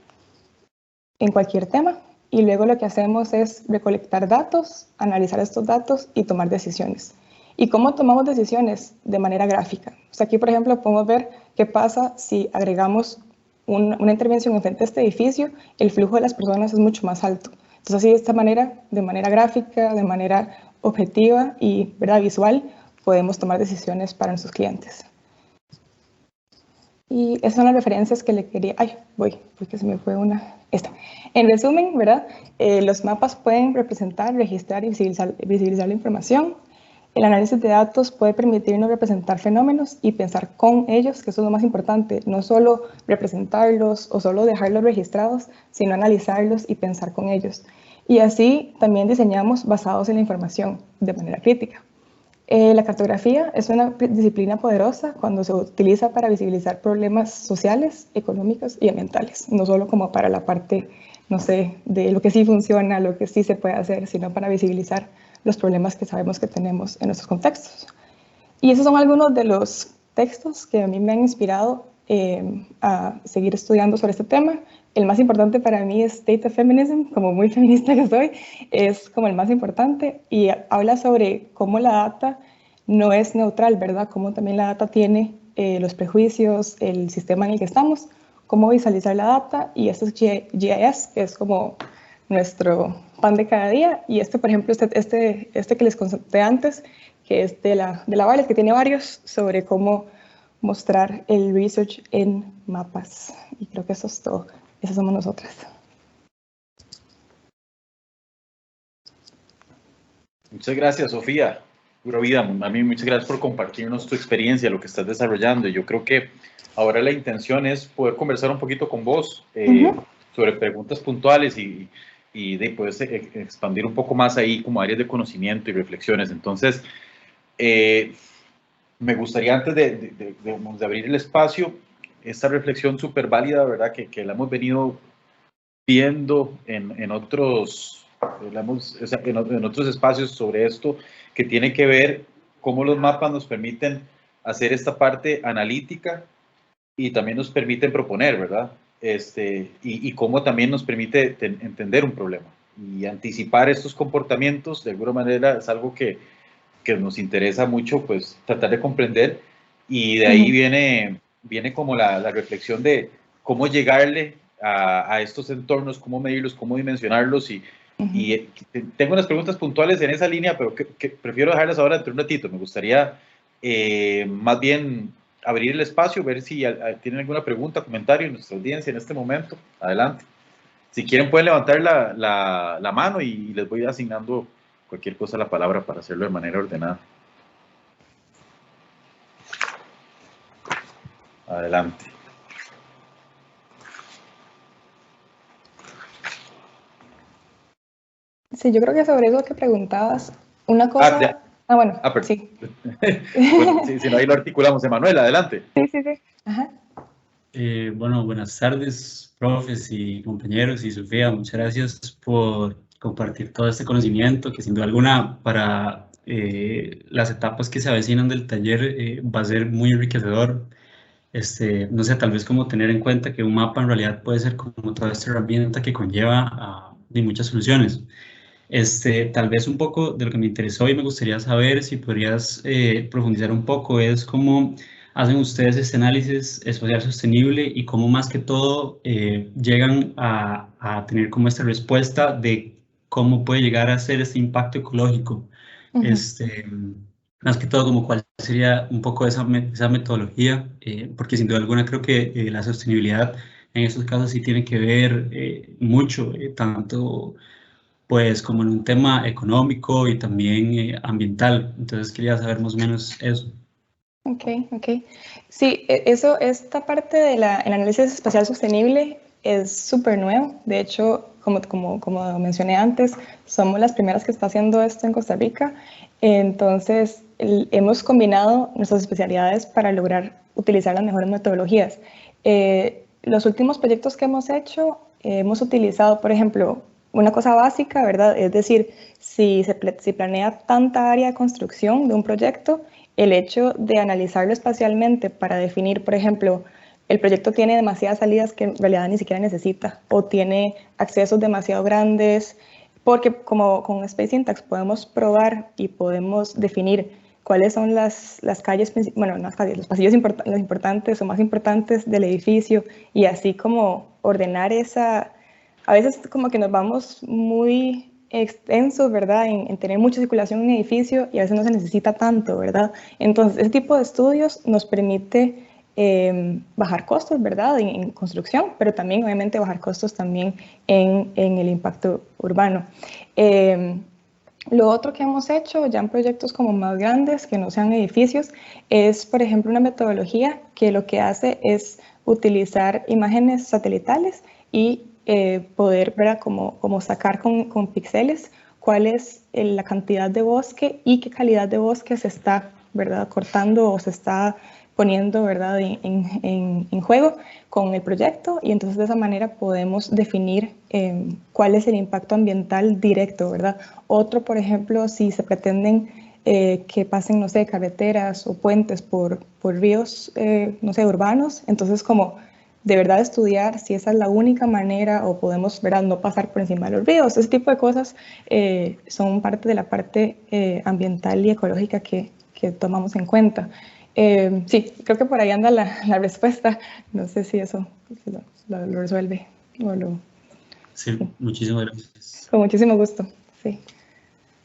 en cualquier tema. Y luego lo que hacemos es recolectar datos, analizar estos datos y tomar decisiones. ¿Y cómo tomamos decisiones? De manera gráfica. O sea, aquí, por ejemplo, podemos ver qué pasa si agregamos una intervención enfrente de este edificio, el flujo de las personas es mucho más alto. Entonces, así de esta manera, de manera gráfica, de manera objetiva y, ¿verdad?, visual, podemos tomar decisiones para nuestros clientes. Y esas son las referencias que le quería... Ay, voy, porque se me fue una... Esta. En resumen, ¿verdad? Los mapas pueden representar, registrar y visibilizar la información. El análisis de datos puede permitirnos representar fenómenos y pensar con ellos, que eso es lo más importante. No solo representarlos o solo dejarlos registrados, sino analizarlos y pensar con ellos. Y así también diseñamos basados en la información de manera crítica. La cartografía es una disciplina poderosa cuando se utiliza para visibilizar problemas sociales, económicos y ambientales, no solo como para la parte, no sé, de lo que sí funciona, lo que sí se puede hacer, sino para visibilizar los problemas que sabemos que tenemos en nuestros contextos. Y esos son algunos de los textos que a mí me han inspirado a seguir estudiando sobre este tema. El más importante para mí es Data Feminism, como muy feminista que soy, es como el más importante y habla sobre cómo la data no es neutral, ¿verdad? Cómo también la data tiene los prejuicios, el sistema en el que estamos, cómo visualizar la data y esto es GIS, que es como nuestro pan de cada día. Y por ejemplo, este que les conté antes, que es de la Bartlett, que tiene varios sobre cómo mostrar el research en mapas. Y creo que eso es todo. Esas somos nosotras. Muchas gracias, Sofía. Pura vida. A mí muchas gracias por compartirnos tu experiencia, lo que estás desarrollando. Yo creo que ahora la intención es poder conversar un poquito con vos sobre preguntas puntuales y de poder expandir un poco más ahí como áreas de conocimiento y reflexiones. Entonces, me gustaría antes de abrir el espacio, esta reflexión súper válida, ¿verdad? Que la hemos venido viendo en otros espacios sobre esto, que tiene que ver cómo los mapas nos permiten hacer esta parte analítica y también nos permiten proponer, ¿verdad? Y cómo también nos permite entender un problema y anticipar estos comportamientos, de alguna manera es algo que nos interesa mucho, pues tratar de comprender, y de ahí viene como la reflexión de cómo llegarle a estos entornos, cómo medirlos, cómo dimensionarlos, y tengo unas preguntas puntuales en esa línea, pero que prefiero dejarlas ahora dentro de un ratito. Me gustaría más bien abrir el espacio, ver si tienen alguna pregunta, comentario en nuestra audiencia en este momento. Adelante. Si quieren pueden levantar la mano y les voy asignando cualquier cosa la palabra para hacerlo de manera ordenada. Adelante. Sí, yo creo que sobre eso que preguntabas, una cosa... bueno, sí. Bueno, si no, ahí lo articulamos. Emanuel, adelante. Sí. Ajá. Bueno, buenas tardes, profes y compañeros, y Sofía, muchas gracias por compartir todo este conocimiento que sin duda alguna para las etapas que se avecinan del taller va a ser muy enriquecedor. No sé, tal vez como tener en cuenta que un mapa en realidad puede ser como toda esta herramienta que conlleva de muchas soluciones. Tal vez un poco de lo que me interesó y me gustaría saber si podrías profundizar un poco es cómo hacen ustedes este análisis espacial sostenible y cómo más que todo llegan a tener como esta respuesta de cómo puede llegar a ser este impacto ecológico. Más que todo como cuál sería un poco esa metodología, porque sin duda alguna creo que la sostenibilidad en estos casos sí tiene que ver mucho, tanto pues como en un tema económico y también ambiental. Entonces quería saber más o menos eso. Ok. Sí, esta parte del análisis espacial sostenible es súper nuevo. De hecho, como mencioné antes, somos las primeras que está haciendo esto en Costa Rica. Entonces, hemos combinado nuestras especialidades para lograr utilizar las mejores metodologías. Los últimos proyectos que hemos hecho, hemos utilizado, por ejemplo, una cosa básica, ¿verdad? Es decir, si planea tanta área de construcción de un proyecto, el hecho de analizarlo espacialmente para definir, por ejemplo, el proyecto tiene demasiadas salidas que en realidad ni siquiera necesita, o tiene accesos demasiado grandes, porque como con Space Syntax podemos probar y podemos definir cuáles son las calles, bueno, no las calles, los pasillos los importantes o más importantes del edificio, y así como ordenar esa, a veces como que nos vamos muy extensos, ¿verdad? En tener mucha circulación en un edificio y a veces no se necesita tanto, ¿verdad? Entonces, ese tipo de estudios nos permite bajar costos, ¿verdad? En construcción, pero también obviamente bajar costos también en el impacto urbano. Lo otro que hemos hecho ya en proyectos como más grandes, que no sean edificios, es, por ejemplo, una metodología que lo que hace es utilizar imágenes satelitales y poder, ¿verdad? Como sacar con píxeles cuál es la cantidad de bosque y qué calidad de bosque se está, ¿verdad? Cortando o se está poniendo, ¿verdad? En juego con el proyecto, y entonces de esa manera podemos definir cuál es el impacto ambiental directo, ¿verdad? Otro, por ejemplo, si se pretenden que pasen, no sé, carreteras o puentes por ríos, no sé, urbanos, entonces como de verdad estudiar si esa es la única manera o podemos, ¿verdad?, no pasar por encima de los ríos. Ese tipo de cosas son parte de la parte ambiental y ecológica que tomamos en cuenta. Sí, creo que por ahí anda la respuesta. No sé si eso lo resuelve. Sí, sí, muchísimas gracias. Con muchísimo gusto, sí.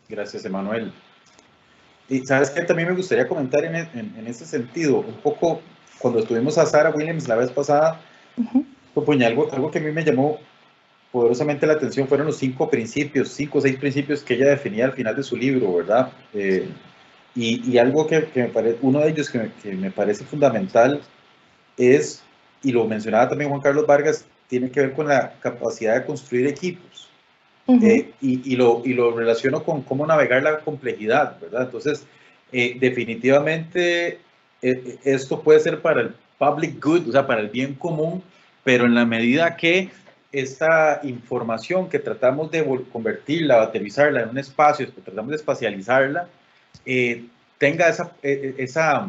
Gracias, Emanuel. Y sabes que también me gustaría comentar en ese sentido, un poco, cuando estuvimos a Sarah Williams la vez pasada, algo que a mí me llamó poderosamente la atención fueron los 5 o 6 principios que ella definía al final de su libro, ¿verdad? Y algo que me parece, uno de ellos que me parece fundamental es, y lo mencionaba también Juan Carlos Vargas, tiene que ver con la capacidad de construir equipos. Y lo relaciono con cómo navegar la complejidad, ¿verdad? Entonces, definitivamente esto puede ser para el public good, o sea, para el bien común, pero en la medida que esta información que tratamos de convertirla, aterrizarla en un espacio, que tratamos de espacializarla, tenga esa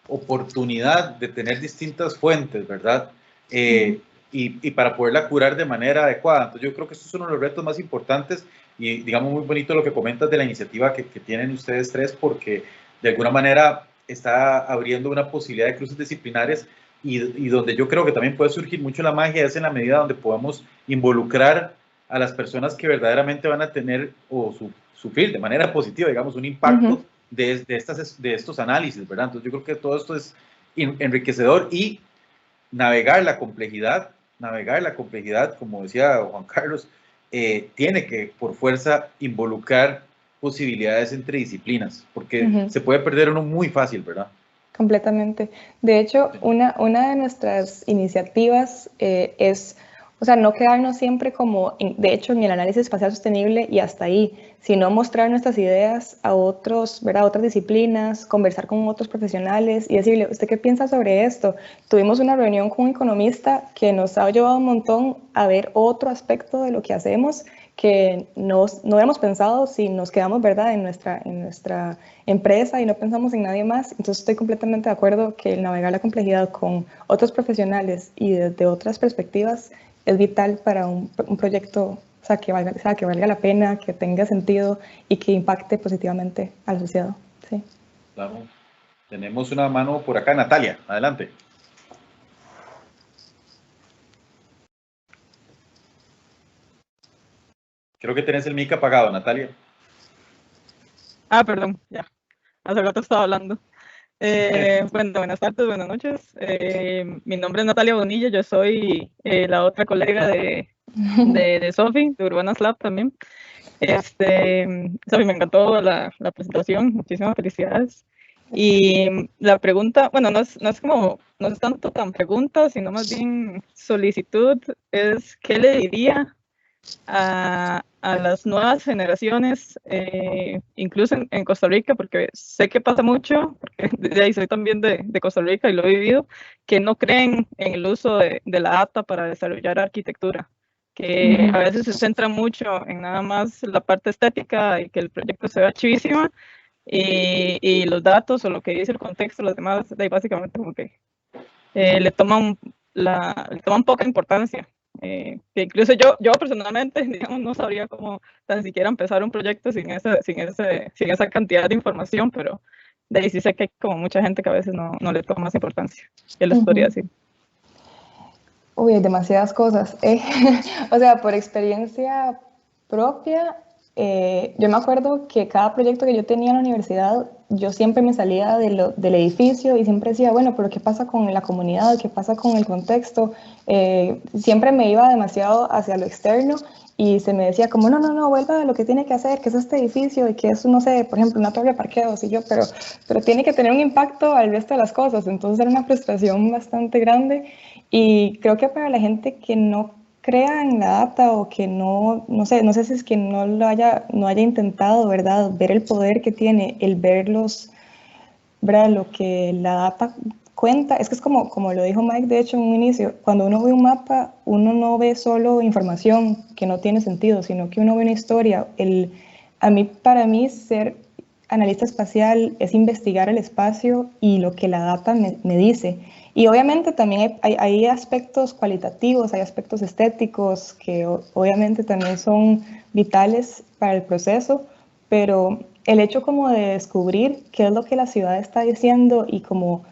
oportunidad de tener distintas fuentes, ¿verdad? Y para poderla curar de manera adecuada. Entonces yo creo que esto es uno de los retos más importantes y digamos muy bonito lo que comentas de la iniciativa que tienen ustedes tres, porque de alguna manera está abriendo una posibilidad de cruces disciplinares y donde yo creo que también puede surgir mucho la magia es en la medida donde podamos involucrar a las personas que verdaderamente van a tener o sufrir de manera positiva, digamos, un impacto de estos análisis, ¿verdad? Entonces yo creo que todo esto es enriquecedor y navegar la complejidad, como decía Juan Carlos, tiene que por fuerza involucrar posibilidades entre disciplinas, porque se puede perder uno muy fácil, ¿verdad? Completamente. De hecho, una de nuestras iniciativas es, o sea, no quedarnos siempre como, de hecho, en el análisis espacial sostenible y hasta ahí, sino mostrar nuestras ideas a otros, ¿verdad? A otras disciplinas, conversar con otros profesionales y decirle, ¿usted qué piensa sobre esto? Tuvimos una reunión con un economista que nos ha llevado un montón a ver otro aspecto de lo que hacemos que no habíamos pensado si nos quedamos, ¿verdad?, en nuestra empresa y no pensamos en nadie más. Entonces estoy completamente de acuerdo que el navegar la complejidad con otros profesionales y desde otras perspectivas es vital para un proyecto, o sea, que valga la pena, que tenga sentido y que impacte positivamente a la sociedad. Sí. Claro. Tenemos una mano por acá, Natalia, adelante. Creo que tenés el mic apagado, Natalia. Perdón, ya. Hace rato estaba hablando. Bueno, buenas tardes, buenas noches. Mi nombre es Natalia Bonilla, yo soy la otra colega de Sofi, de Urbanas Lab también. Sofi, me encantó la presentación, muchísimas felicidades. Y la pregunta, bueno, no es tanto tan pregunta, sino más bien solicitud, es ¿qué le diría a las nuevas generaciones, incluso en Costa Rica, porque sé que pasa mucho, porque de ahí soy también de Costa Rica y lo he vivido, que no creen en el uso de la data para desarrollar arquitectura, que a veces se centra mucho en nada más la parte estética y que el proyecto se vea chivísima, y los datos o lo que dice el contexto, los demás, de ahí básicamente como que le toman poca importancia. Que incluso yo personalmente, digamos, no sabría cómo tan siquiera empezar un proyecto sin esa cantidad de información, pero de ahí sí sé que hay como mucha gente que a veces no le toma más importancia. ¿Qué les podría decir? Uy, hay demasiadas cosas. O sea, por experiencia propia, yo me acuerdo que cada proyecto que yo tenía en la universidad, yo siempre me salía del edificio y siempre decía, bueno, pero ¿qué pasa con la comunidad? ¿Qué pasa con el contexto? Siempre me iba demasiado hacia lo externo y se me decía como, no, vuelva a lo que tiene que hacer, que es este edificio y que es, no sé, por ejemplo, una torre de parqueo, y yo, pero tiene que tener un impacto al resto de las cosas. Entonces era una frustración bastante grande y creo que para la gente que no crea en la data o que no sé si es que no haya intentado, ¿verdad? Ver el poder que tiene, el ver ¿verdad? Lo que la data cuenta, es que es como lo dijo Mike, de hecho, en un inicio, cuando uno ve un mapa, uno no ve solo información que no tiene sentido, sino que uno ve una historia. Para mí, ser analista espacial es investigar el espacio y lo que la data me dice. Y obviamente también hay aspectos cualitativos, hay aspectos estéticos que obviamente también son vitales para el proceso, pero el hecho como de descubrir qué es lo que la ciudad está diciendo y como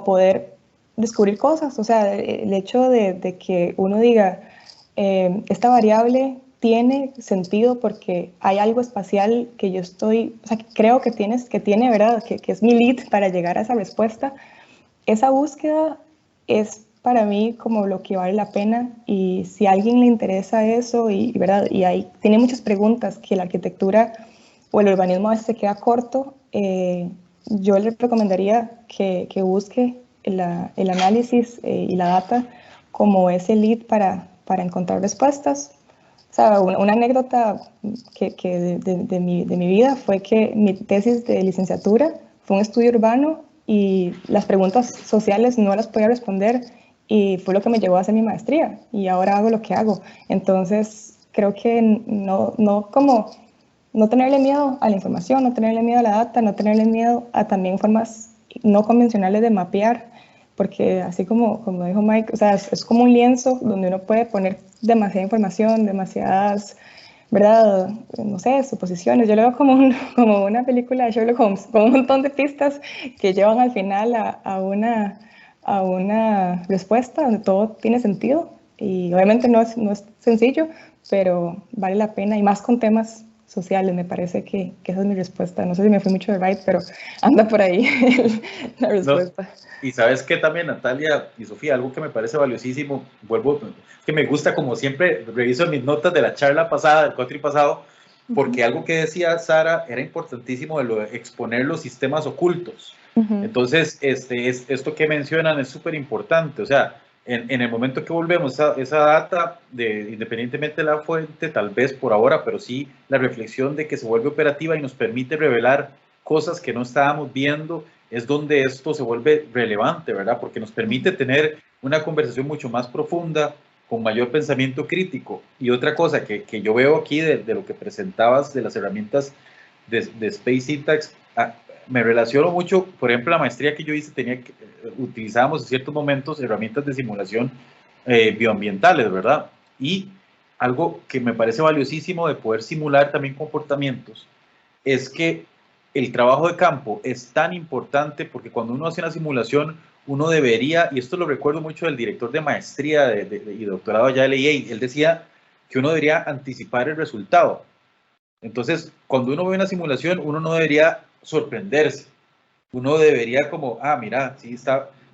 poder descubrir cosas, o sea, el hecho de que uno diga, esta variable tiene sentido porque hay algo espacial que yo que creo que tiene, ¿verdad? Que es mi lead para llegar a esa respuesta. Esa búsqueda es para mí como lo que vale la pena y si a alguien le interesa eso ¿verdad? Y tiene muchas preguntas que la arquitectura o el urbanismo a veces se queda corto, yo le recomendaría que busque el análisis y la data como ese lead para encontrar respuestas. O sea, una anécdota de mi vida fue que mi tesis de licenciatura fue un estudio urbano y las preguntas sociales no las podía responder y fue lo que me llevó a hacer mi maestría y ahora hago lo que hago. Entonces, creo que no tenerle miedo a la información, no tenerle miedo a la data, no tenerle miedo a también formas no convencionales de mapear, porque así como dijo Mike, o sea, es como un lienzo donde uno puede poner demasiada información, demasiadas, ¿verdad? No sé, suposiciones. Yo lo veo como una película de Sherlock Holmes, con un montón de pistas que llevan al final a una respuesta donde todo tiene sentido. Y obviamente no es sencillo, pero vale la pena, y más con temas sociales, me parece que esa es mi respuesta. No sé si me fui mucho de right, pero anda por ahí la respuesta. No. Y sabes que también, Natalia y Sofía, algo que me parece valiosísimo, que me gusta, como siempre, reviso mis notas de la charla pasada, del cuatri pasado, porque algo que decía Sara era importantísimo de lo de exponer los sistemas ocultos. Entonces, esto que mencionan es súper importante. O sea, en el momento que volvemos esa data, independientemente de la fuente, tal vez por ahora, pero sí la reflexión de que se vuelve operativa y nos permite revelar cosas que no estábamos viendo, es donde esto se vuelve relevante, ¿verdad? Porque nos permite tener una conversación mucho más profunda, con mayor pensamiento crítico. Y otra cosa que yo veo aquí de lo que presentabas de las herramientas de Space Syntax, me relaciono mucho, por ejemplo, la maestría que yo hice, utilizábamos en ciertos momentos herramientas de simulación bioambientales, ¿verdad? Y algo que me parece valiosísimo de poder simular también comportamientos es que el trabajo de campo es tan importante porque cuando uno hace una simulación, uno debería, y esto lo recuerdo mucho del director de maestría y doctorado allá de LEA, él decía que uno debería anticipar el resultado. Entonces, cuando uno ve una simulación, uno no debería sorprenderse. Uno debería como, mira,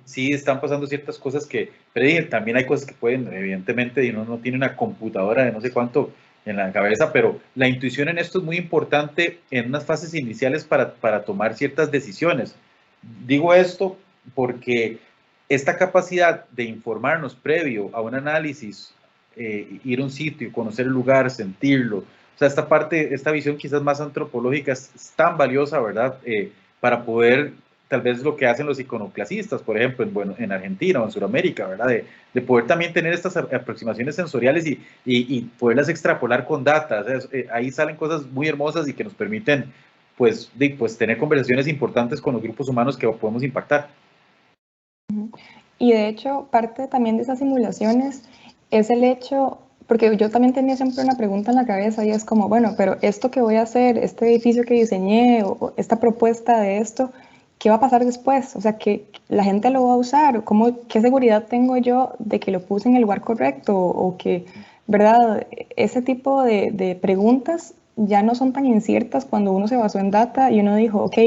sí están pasando ciertas cosas que predigen. También hay cosas que pueden, evidentemente, y uno no tiene una computadora de no sé cuánto en la cabeza, pero la intuición en esto es muy importante en unas fases iniciales para tomar ciertas decisiones. Digo esto porque esta capacidad de informarnos previo a un análisis, ir a un sitio, conocer el lugar, sentirlo, o sea, esta visión quizás más antropológica es tan valiosa, ¿verdad? Para poder, tal vez lo que hacen los iconoclasistas, por ejemplo, en Argentina o en Sudamérica, ¿verdad? De poder también tener estas aproximaciones sensoriales y poderlas extrapolar con data. O sea, ahí salen cosas muy hermosas y que nos permiten pues tener conversaciones importantes con los grupos humanos que podemos impactar. Y de hecho, parte también de esas simulaciones es el hecho, porque yo también tenía siempre una pregunta en la cabeza y es como, bueno, pero esto que voy a hacer, este edificio que diseñé o esta propuesta de esto, ¿qué va a pasar después? O sea, que la gente lo va a usar, ¿qué seguridad tengo yo de que lo puse en el lugar correcto? O que, ¿verdad? Ese tipo de preguntas ya no son tan inciertas cuando uno se basó en data y uno dijo, ok,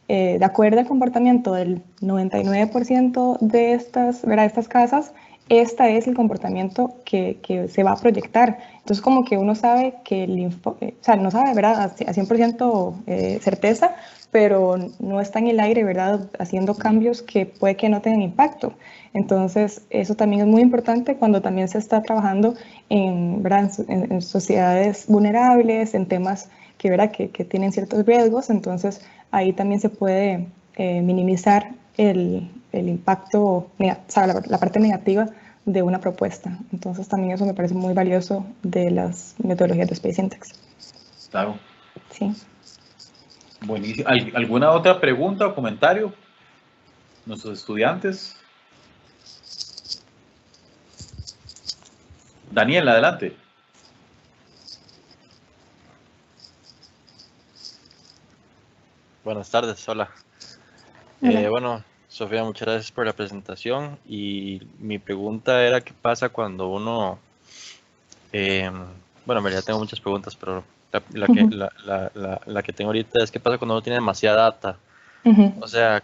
de acuerdo al comportamiento del 99% de estas casas, este es el comportamiento que se va a proyectar. Entonces, como que uno sabe que o sea, no sabe, ¿verdad?, a 100% certeza, pero no está en el aire, ¿verdad?, haciendo cambios que puede que no tengan impacto. Entonces, eso también es muy importante cuando también se está trabajando ¿verdad?, en sociedades vulnerables, en temas ¿verdad?, que tienen ciertos riesgos. Entonces, ahí también se puede minimizar el impacto, o sea, la parte negativa de una propuesta. Entonces también eso me parece muy valioso de las metodologías de Space Syntax. Claro. Sí. Buenísimo. ¿Alguna otra pregunta o comentario? Nuestros estudiantes. Daniel, adelante. Buenas tardes, hola. Bueno, Sofía, muchas gracias por la presentación y mi pregunta era qué pasa cuando uno, bueno, en realidad tengo muchas preguntas, pero la que tengo ahorita es qué pasa cuando uno tiene demasiada data, o sea,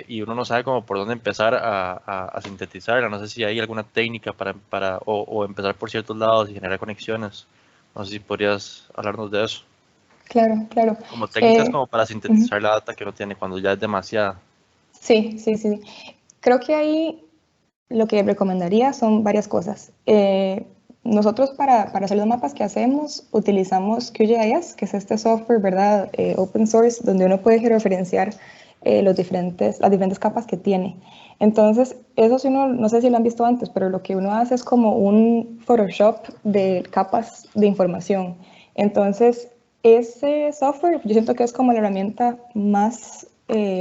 y uno no sabe cómo por dónde empezar a sintetizarla. No sé si hay alguna técnica o empezar por ciertos lados y generar conexiones. No sé si podrías hablarnos de eso. Claro, claro. Como técnicas como para sintetizar la data que uno tiene cuando ya es demasiada. Sí, sí, sí. Creo que ahí lo que recomendaría son varias cosas. Nosotros para hacer los mapas que hacemos utilizamos QGIS, que es este software, ¿verdad?, open source, donde uno puede georreferenciar las diferentes capas que tiene. Entonces, eso si uno, no sé si lo han visto antes, pero lo que uno hace es como un Photoshop de capas de información. Entonces, ese software yo siento que es como la herramienta más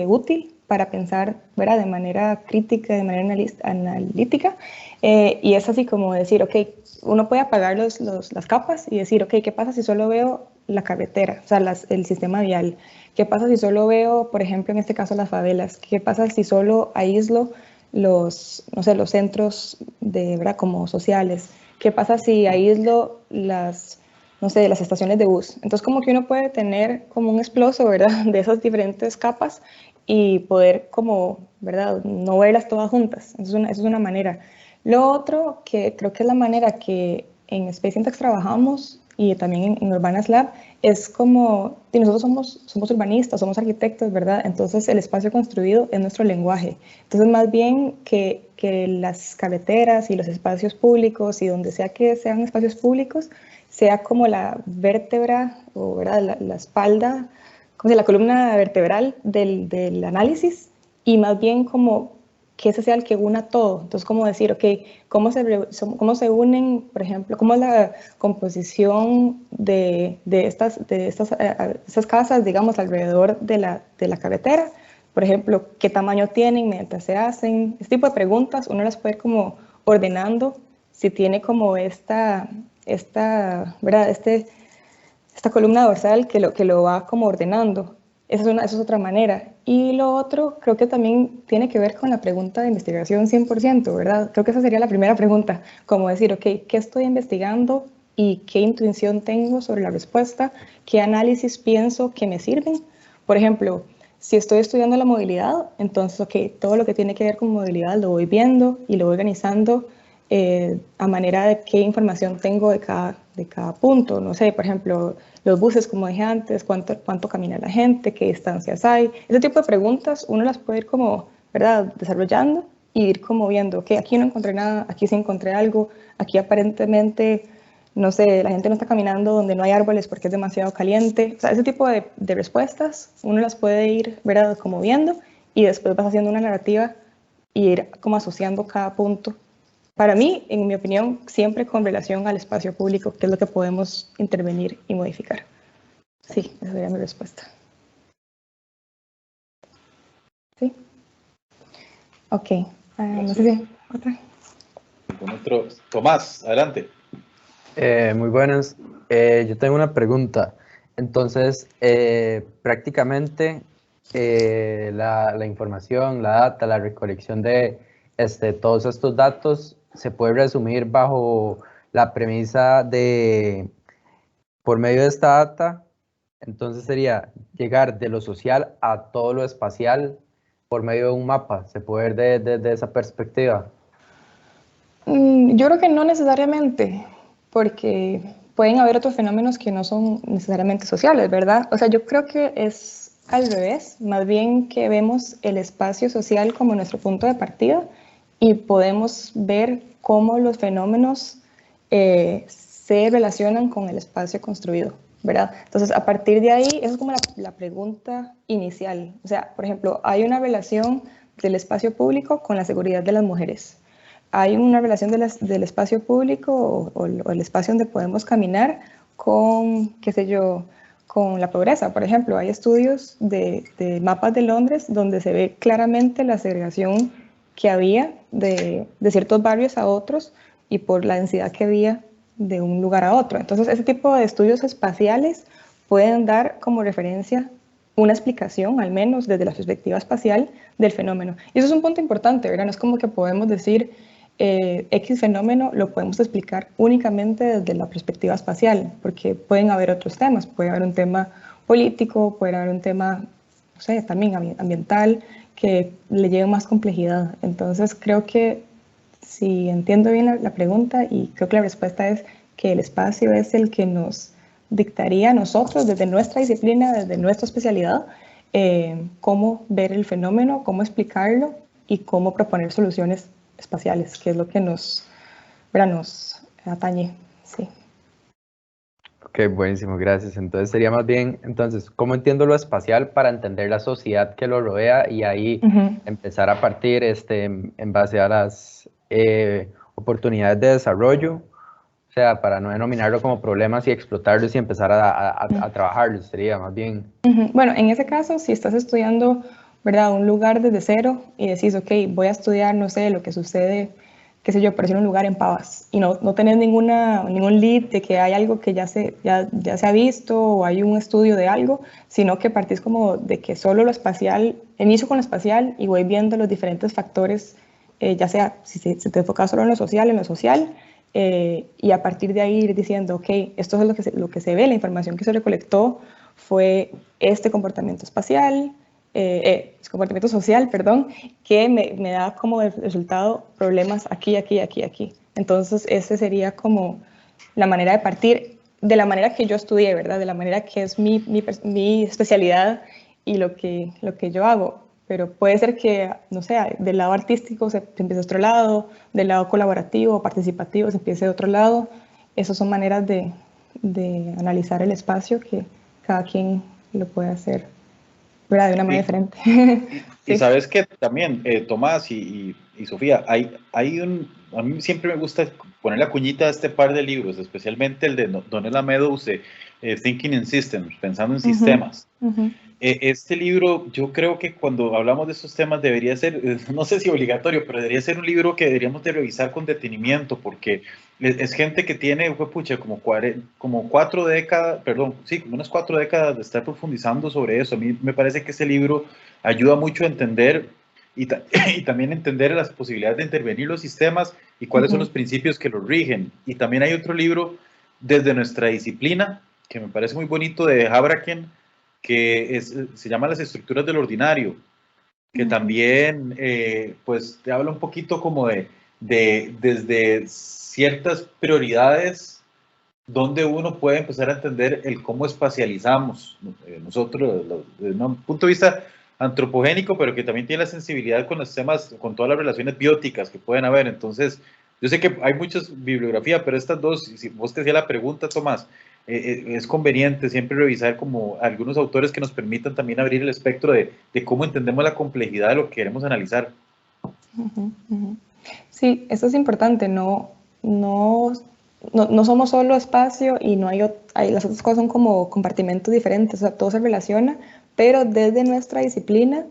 útil para pensar, ¿verdad?, de manera crítica, de manera analítica, y es así como decir, ok, uno puede apagar las capas y decir, ok, ¿qué pasa si solo veo la carretera, o sea, el sistema vial? ¿Qué pasa si solo veo, por ejemplo, en este caso, las favelas? ¿Qué pasa si solo aíslo los centros ¿verdad?, como sociales? ¿Qué pasa si aíslo las estaciones de bus? Entonces, como que uno puede tener como un exploso, ¿verdad?, de esas diferentes capas y poder como, ¿verdad?, no verlas todas juntas. Eso es una manera. Lo otro, que creo que es la manera que en Space Syntax trabajamos y también en Urbanas Lab, es como, nosotros somos urbanistas, somos arquitectos, ¿verdad? Entonces el espacio construido es nuestro lenguaje. Entonces más bien que las carreteras y los espacios públicos y donde sea que sean espacios públicos, sea como la vértebra o, ¿verdad?, la espalda, como la columna vertebral del análisis, y más bien como que ese sea el que una todo. Entonces, como decir, ok, ¿cómo se unen, por ejemplo, cómo es la composición de estas casas, digamos, alrededor de la carretera? Por ejemplo, ¿qué tamaño tienen mientras se hacen? Este tipo de preguntas uno las puede ir como ordenando si tiene como ¿verdad?, esta columna dorsal que lo va como ordenando. Esa es otra manera. Y lo otro creo que también tiene que ver con la pregunta de investigación 100%, ¿verdad? Creo que esa sería la primera pregunta, como decir, ok, ¿qué estoy investigando y qué intuición tengo sobre la respuesta? ¿Qué análisis pienso que me sirven? Por ejemplo, si estoy estudiando la movilidad, entonces, ok, todo lo que tiene que ver con movilidad lo voy viendo y lo voy organizando a manera de qué información tengo de cada punto. No sé, por ejemplo, los buses, como dije antes, cuánto camina la gente, qué distancias hay. Ese tipo de preguntas uno las puede ir como, ¿verdad?, desarrollando y ir como viendo, ok, aquí no encontré nada, aquí sí encontré algo, aquí aparentemente, no sé, la gente no está caminando donde no hay árboles porque es demasiado caliente. O sea, ese tipo de respuestas uno las puede ir, ¿verdad?, como viendo, y después vas haciendo una narrativa y ir como asociando cada punto. Para mí, en mi opinión, siempre con relación al espacio público, que es lo que podemos intervenir y modificar. Sí, esa sería mi respuesta. ¿Sí? Ok. No sé si otra. Otro. Tomás, adelante. Muy buenas. Yo tengo una pregunta. Entonces, prácticamente la información, la data, la recolección de todos estos datos se puede resumir bajo la premisa de, por medio de esta data, entonces sería llegar de lo social a todo lo espacial por medio de un mapa. ¿Se puede ver desde esa perspectiva? Yo creo que no necesariamente, porque pueden haber otros fenómenos que no son necesariamente sociales, ¿verdad? O sea, yo creo que es al revés, más bien que vemos el espacio social como nuestro punto de partida y podemos ver cómo los fenómenos se relacionan con el espacio construido, ¿verdad? Entonces, a partir de ahí, eso es como la pregunta inicial. O sea, por ejemplo, hay una relación del espacio público con la seguridad de las mujeres. Hay una relación del espacio público o el espacio donde podemos caminar con, qué sé yo, con la pobreza. Por ejemplo, hay estudios de mapas de Londres donde se ve claramente la segregación que había de ciertos barrios a otros y por la densidad que había de un lugar a otro. Entonces, ese tipo de estudios espaciales pueden dar como referencia una explicación, al menos desde la perspectiva espacial, del fenómeno. Y eso es un punto importante, ¿verdad? No es como que podemos decir X fenómeno lo podemos explicar únicamente desde la perspectiva espacial, porque pueden haber otros temas, puede haber un tema político, puede haber un tema, no sé, también ambiental, que le lleve más complejidad. Entonces creo que si entiendo bien la pregunta, y creo que la respuesta es que el espacio es el que nos dictaría a nosotros, desde nuestra disciplina, desde nuestra especialidad, cómo ver el fenómeno, cómo explicarlo y cómo proponer soluciones espaciales, que es lo que nos atañe. Sí. Ok, buenísimo, gracias. Entonces sería más bien, entonces, ¿cómo entiendo lo espacial para entender la sociedad que lo rodea y ahí empezar a partir en base a las oportunidades de desarrollo? O sea, para no denominarlo como problemas y explotarlos y empezar a trabajarlos, sería más bien. Bueno, en ese caso, si estás estudiando, ¿verdad?, un lugar desde cero y decís, ok, voy a estudiar, no sé, lo que sucede, qué sé yo, por decir un lugar en Pavas, y no tenés ningún lead de que hay algo que ya se ha visto o hay un estudio de algo, sino que partís como de que solo lo espacial, inicio con lo espacial y voy viendo los diferentes factores, ya sea si te enfocas solo en lo social, y a partir de ahí ir diciendo, ok, esto es lo que se ve, la información que se recolectó fue este comportamiento espacial, comportamiento social, perdón, que me da como resultado problemas aquí. Entonces, ese sería como la manera de partir, de la manera que yo estudié, ¿verdad? De la manera que es mi especialidad y lo que yo hago. Pero puede ser que, no sé, del lado artístico se empiece de otro lado, del lado colaborativo, participativo se empiece de otro lado. Esas son maneras de analizar el espacio que cada quien lo puede hacer, ¿verdad?, de una manera diferente. Y sabes que también, Tomás y Sofía, a mí siempre me gusta poner la cuñita a este par de libros, especialmente el de Donella Meadows, Thinking in Systems, Pensando en Sistemas. Este libro, yo creo que cuando hablamos de estos temas debería ser, no sé si obligatorio, pero debería ser un libro que deberíamos de revisar con detenimiento, porque es gente que tiene, pucha, como 4 décadas, perdón, sí, como unas 4 décadas de estar profundizando sobre eso. A mí me parece que ese libro ayuda mucho a entender y también entender las posibilidades de intervenir los sistemas y cuáles son los principios que los rigen. Y también hay otro libro desde nuestra disciplina, que me parece muy bonito, de Habraken, que se llama Las estructuras del ordinario, que también pues te habla un poquito como desde ciertas prioridades donde uno puede empezar a entender el cómo espacializamos nosotros desde un punto de vista antropogénico, pero que también tiene la sensibilidad con los temas, con todas las relaciones bióticas que pueden haber. Entonces, yo sé que hay muchas bibliografías, pero estas dos, si vos te hacías la pregunta, Tomás, es conveniente siempre revisar como algunos autores que nos permitan también abrir el espectro de cómo entendemos la complejidad de lo que queremos analizar. Sí, eso es importante, no somos solo espacio y no las otras cosas son como compartimentos diferentes, o sea, todo se relaciona, pero desde nuestra disciplina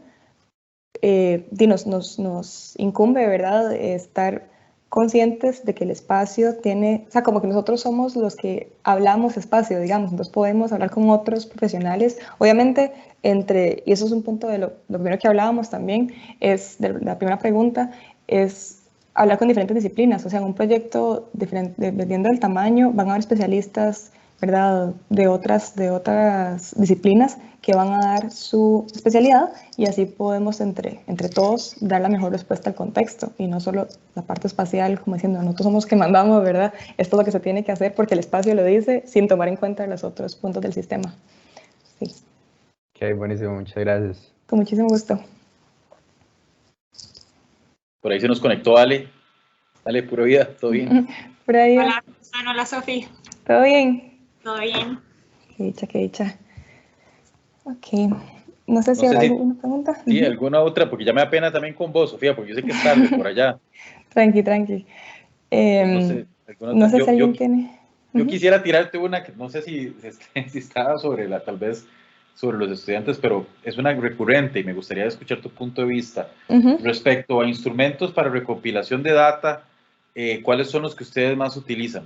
nos incumbe, ¿verdad?, estar conscientes de que el espacio tiene, o sea, como que nosotros somos los que hablamos espacio, digamos, entonces podemos hablar con otros profesionales, obviamente, y eso es un punto de lo primero que hablábamos también, es de la primera pregunta, es hablar con diferentes disciplinas, o sea, en un proyecto, dependiendo del tamaño, van a haber especialistas, ¿verdad?, de otras disciplinas que van a dar su especialidad y así podemos entre todos dar la mejor respuesta al contexto y no solo la parte espacial, como diciendo, nosotros somos los que mandamos, ¿verdad? Esto es lo que se tiene que hacer porque el espacio lo dice sin tomar en cuenta los otros puntos del sistema. Sí. Ok, buenísimo, muchas gracias. Con muchísimo gusto. Por ahí se nos conectó Ale. Ale, pura vida, ¿todo bien? Pura vida. Hola, hola Sofi. ¿Todo bien? ¿Todo bien? Qué dicha, qué dicha. Ok. No sé si habrá alguna pregunta. Sí, alguna otra, porque ya me da pena también con vos, Sofía, porque yo sé que es tarde por allá. Tranqui. No sé si alguien tiene. Yo quisiera tirarte una que no sé si estaba tal vez sobre los estudiantes, pero es una recurrente y me gustaría escuchar tu punto de vista. Respecto a instrumentos para recopilación de data, ¿cuáles son los que ustedes más utilizan?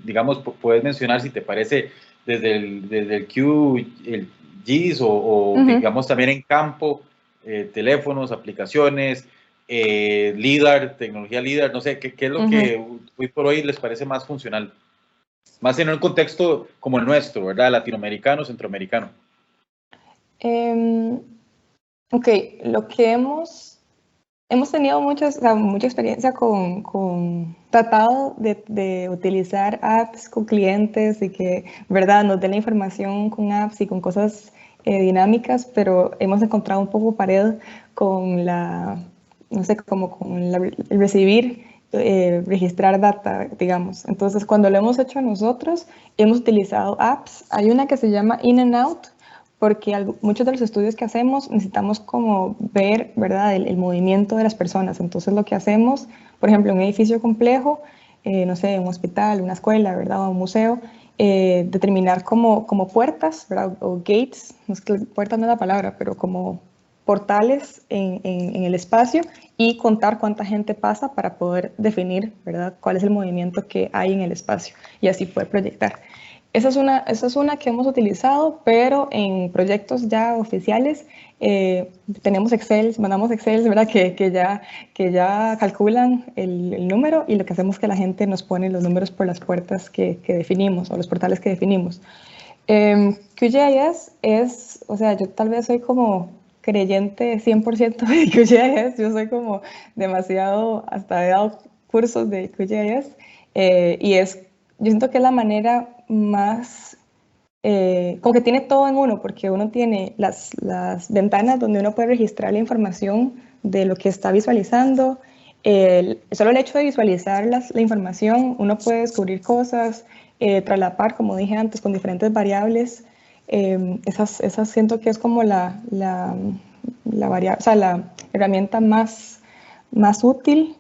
Digamos, puedes mencionar si te parece desde el QGIS o digamos también en campo, teléfonos, aplicaciones, LIDAR, tecnología LIDAR, no sé, ¿qué es lo que hoy por hoy les parece más funcional? Más en un contexto como el nuestro, ¿verdad? Latinoamericano, centroamericano. Ok, lo que hemos tenido mucha experiencia con tratado de utilizar apps con clientes y que, ¿verdad?, nos den la información con apps y con cosas dinámicas, pero hemos encontrado un poco pared con el recibir, registrar data, digamos. Entonces, cuando lo hemos hecho nosotros, hemos utilizado apps. Hay una que se llama In and Out, porque muchos de los estudios que hacemos necesitamos como ver, ¿verdad?, el movimiento de las personas. Entonces, lo que hacemos, por ejemplo, en un edificio complejo, no sé, un hospital, una escuela, ¿verdad?, o un museo, determinar como puertas, ¿verdad?, o gates, no es que puerta no es la palabra, pero como portales en el espacio y contar cuánta gente pasa para poder definir, ¿verdad?, cuál es el movimiento que hay en el espacio y así poder proyectar. Esa es una que hemos utilizado, pero en proyectos ya oficiales tenemos Excel, mandamos Excel, ¿verdad?, que ya calculan el número y lo que hacemos es que la gente nos pone los números por las puertas que definimos o los portales que definimos. QGIS es, o sea, yo tal vez soy como creyente 100% de QGIS, yo soy como demasiado, hasta he dado cursos de QGIS y yo siento que es la manera más, como que tiene todo en uno, porque uno tiene las ventanas donde uno puede registrar la información de lo que está visualizando. Solo el hecho de visualizar la información, uno puede descubrir cosas, traslapar, como dije antes, con diferentes variables. Esas siento que es como la herramienta más útil.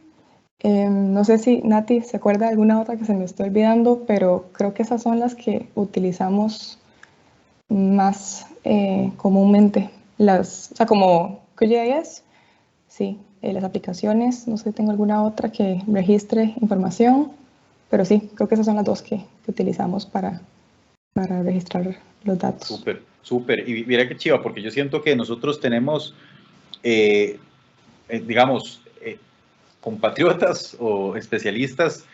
No sé si Nati se acuerda de alguna otra que se me estoy olvidando, pero creo que esas son las que utilizamos más comúnmente. O sea, como QGIS, sí, las aplicaciones, no sé si tengo alguna otra que registre información, pero sí, creo que esas son las dos que utilizamos para registrar los datos. Súper. Y mira qué chiva, porque yo siento que nosotros tenemos, digamos, compatriotas o especialistas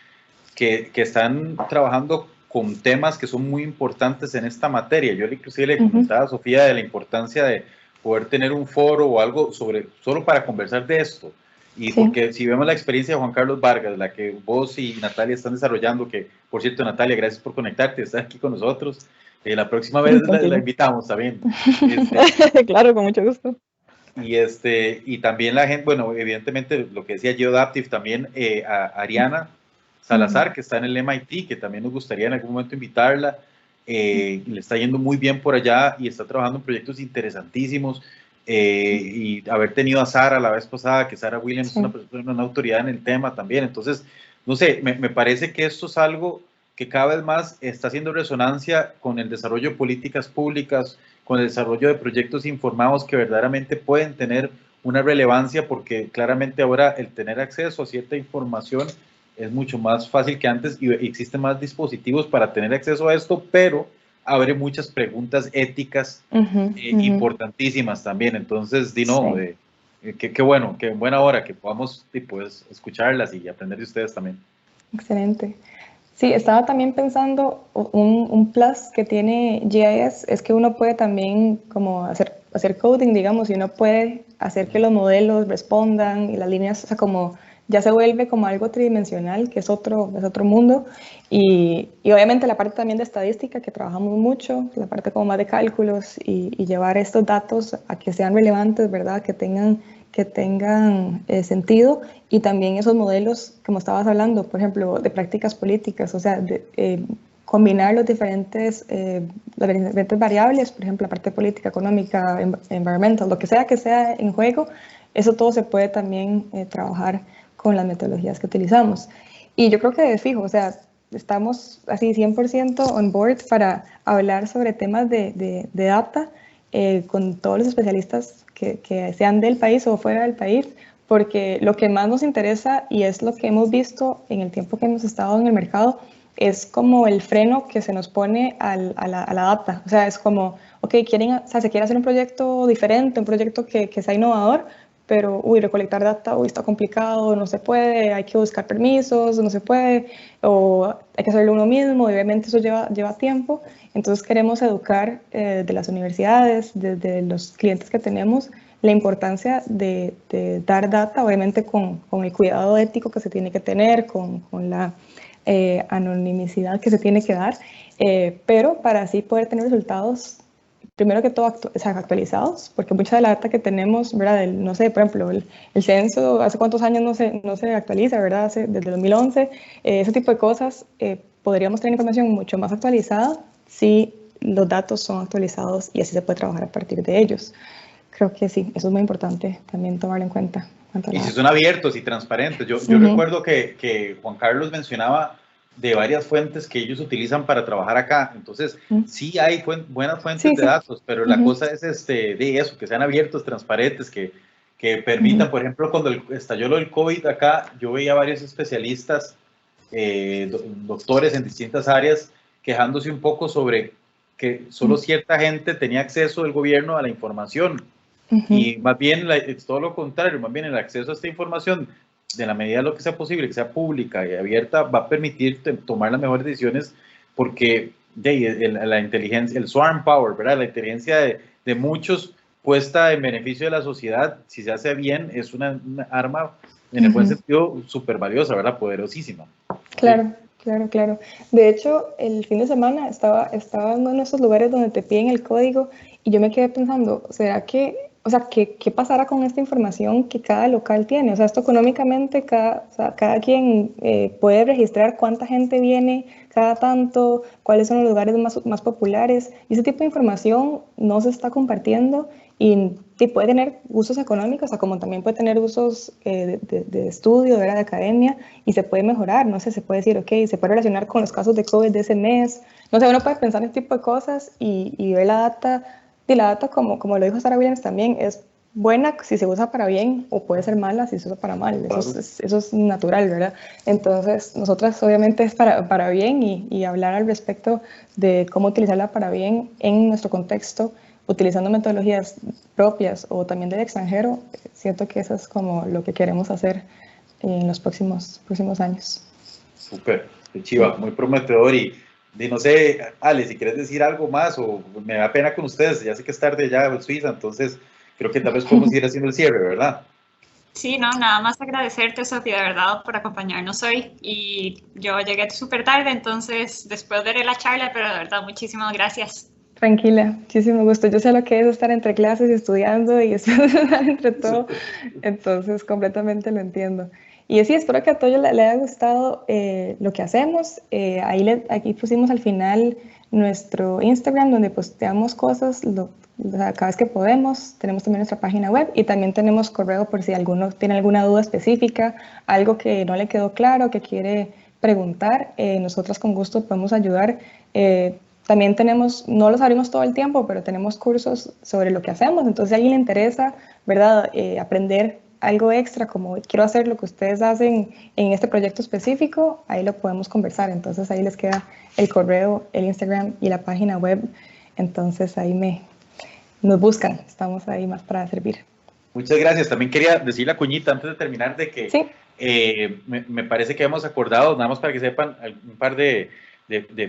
que están trabajando con temas que son muy importantes en esta materia. Yo inclusive le comentaba a Sofía de la importancia de poder tener un foro o algo solo para conversar de esto. Y sí, porque si vemos la experiencia de Juan Carlos Vargas, la que vos y Natalia están desarrollando, que por cierto, Natalia, gracias por conectarte, estar aquí con nosotros. La próxima vez la invitamos también. Claro, con mucho gusto. Y también la gente, bueno, evidentemente lo que decía Geodaptive, también a Ariana Salazar, que está en el MIT, que también nos gustaría en algún momento invitarla. Le está yendo muy bien por allá y está trabajando en proyectos interesantísimos. Y haber tenido a Sara la vez pasada, que Sara Williams es una autoridad en el tema también. Entonces, no sé, me parece que esto es algo que cada vez más está haciendo resonancia con el desarrollo de políticas públicas, con el desarrollo de proyectos informados que verdaderamente pueden tener una relevancia porque claramente ahora el tener acceso a cierta información es mucho más fácil que antes y existen más dispositivos para tener acceso a esto, pero abre muchas preguntas éticas importantísimas también. Entonces, Dino, sí. Qué bueno, qué buena hora que podamos pues, escucharlas y aprender de ustedes también. Excelente. Sí, estaba también pensando, un plus que tiene GIS es que uno puede también como hacer coding, digamos, y uno puede hacer que los modelos respondan y las líneas, o sea, como ya se vuelve como algo tridimensional, que es otro mundo, y obviamente la parte también de estadística, que trabajamos mucho, la parte como más de cálculos y llevar estos datos a que sean relevantes, ¿verdad? Que tengan sentido, y también esos modelos, como estabas hablando, por ejemplo, de prácticas políticas, o sea, combinar las diferentes variables, por ejemplo, la parte política, económica, environmental, lo que sea en juego, eso todo se puede también trabajar con las metodologías que utilizamos. Y yo creo que de fijo, o sea, estamos así 100% on board para hablar sobre temas de data con todos los especialistas que sean del país o fuera del país, porque lo que más nos interesa, y es lo que hemos visto en el tiempo que hemos estado en el mercado, es como el freno que se nos pone a la data. O sea, es como, ok, se quiere hacer un proyecto diferente, un proyecto que sea innovador, pero, recolectar data, está complicado, no se puede, hay que buscar permisos, no se puede, o hay que hacerlo uno mismo, y obviamente eso lleva tiempo. Entonces queremos educar de las universidades, desde los clientes que tenemos, la importancia de dar data, obviamente con el cuidado ético que se tiene que tener, con la anonimicidad que se tiene que dar, pero para así poder tener resultados, primero que todo actualizados, porque mucha de la data que tenemos, ¿verdad? No sé, por ejemplo, el censo, ¿hace cuántos años no se actualiza, ¿verdad? Desde 2011, ese tipo de cosas, podríamos tener información mucho más actualizada si los datos son actualizados, y así se puede trabajar a partir de ellos. Creo que sí, eso es muy importante también tomarlo en cuenta. Y si son abiertos y transparentes. Yo recuerdo que Juan Carlos mencionaba de varias fuentes que ellos utilizan para trabajar acá. Entonces, sí hay buenas fuentes de datos, pero la cosa es de eso, que sean abiertos, transparentes, que permitan, por ejemplo, cuando estalló lo del COVID acá, yo veía varios especialistas, doctores en distintas áreas, quejándose un poco sobre que solo cierta gente tenía acceso del gobierno a la información. Y más bien es todo lo contrario, más bien el acceso a esta información, de la medida de lo que sea posible, que sea pública y abierta, va a permitir tomar las mejores decisiones, porque la inteligencia, el swarm power, ¿verdad? La inteligencia de muchos puesta en beneficio de la sociedad, si se hace bien, es una arma en el buen sentido súper valiosa, ¿verdad? Poderosísima. Claro. ¿Sí? Claro. De hecho, el fin de semana estaba en uno de esos lugares donde te piden el código, y yo me quedé pensando, ¿será que, o sea, qué pasará con esta información que cada local tiene? O sea, esto económicamente, cada quien puede registrar cuánta gente viene cada tanto, cuáles son los lugares más populares, y ese tipo de información no se está compartiendo, y puede tener usos económicos, o sea, como también puede tener usos de estudio, de academia, y se puede mejorar, no sé, se puede decir, ok, se puede relacionar con los casos de COVID de ese mes, no sé, uno puede pensar en este tipo de cosas y ver la data, y la data, como lo dijo Sarah Williams también, es buena si se usa para bien, o puede ser mala si se usa para mal, eso es natural, ¿verdad? Entonces, nosotras obviamente es para bien, y hablar al respecto de cómo utilizarla para bien en nuestro contexto, utilizando metodologías propias o también del extranjero. Siento que eso es como lo que queremos hacer en los próximos años. Súper, qué chiva, muy prometedor. Y no sé, Ale, si quieres decir algo más, o me da pena con ustedes, ya sé que es tarde ya en Suiza, entonces creo que tal vez podemos ir haciendo el cierre, ¿verdad? Sí, no, nada más agradecerte, Sofía, de verdad, por acompañarnos hoy. Y yo llegué súper tarde, entonces después veré la charla, pero de verdad, muchísimas gracias. Tranquila, muchísimo gusto. Yo sé lo que es estar entre clases y estudiando, y estar entre todo, entonces completamente lo entiendo. Y sí, espero que a todos les haya gustado lo que hacemos. Aquí pusimos al final nuestro Instagram, donde posteamos cosas cada vez que podemos. Tenemos también nuestra página web, y también tenemos correo por si alguno tiene alguna duda específica, algo que no le quedó claro, que quiere preguntar. Nosotras con gusto podemos ayudar. también tenemos, no los abrimos todo el tiempo, pero tenemos cursos sobre lo que hacemos. Entonces, si a alguien le interesa, ¿verdad? Aprender algo extra, como quiero hacer lo que ustedes hacen en este proyecto específico, ahí lo podemos conversar. Entonces, ahí les queda el correo, el Instagram y la página web. Entonces, ahí nos buscan. Estamos ahí más para servir. Muchas gracias. También quería decir la cuñita antes de terminar de que sí. Me parece que hemos acordado, nada más para que sepan, un par de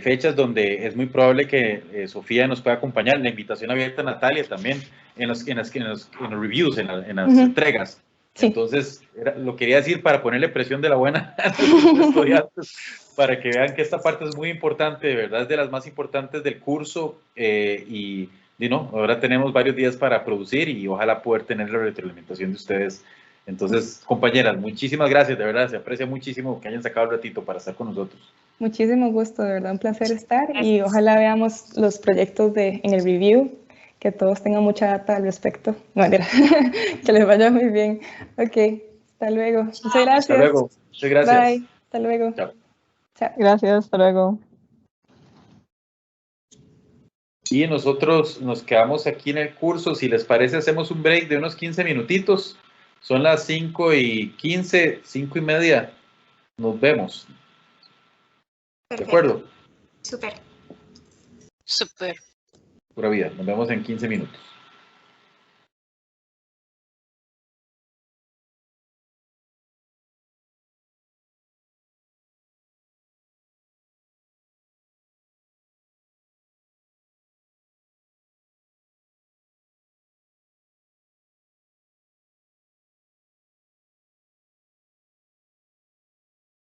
fechas donde es muy probable que Sofía nos pueda acompañar. La invitación abierta a Natalia también en los reviews, en las entregas. Sí. Entonces, lo quería decir para ponerle presión de la buena a los estudiantes, para que vean que esta parte es muy importante, de verdad es de las más importantes del curso y no, ahora tenemos varios días para producir y ojalá poder tener la retroalimentación de ustedes. Entonces, compañeras, muchísimas gracias, de verdad, se aprecia muchísimo que hayan sacado el ratito para estar con nosotros. Muchísimo gusto, de verdad, un placer estar y ojalá veamos los proyectos en el review, que todos tengan mucha data al respecto. No, que les vaya muy bien. Ok, hasta luego. Muchas gracias. Hasta luego. Muchas gracias. Bye. Hasta luego. Chao. Chao. Gracias, hasta luego. Y nosotros nos quedamos aquí en el curso. Si les parece, hacemos un break de unos 15 minutitos. Son las 5:15, 5:30. Nos vemos. Perfecto. ¿De acuerdo? Súper. Súper. Pura vida. Nos vemos en 15 minutos.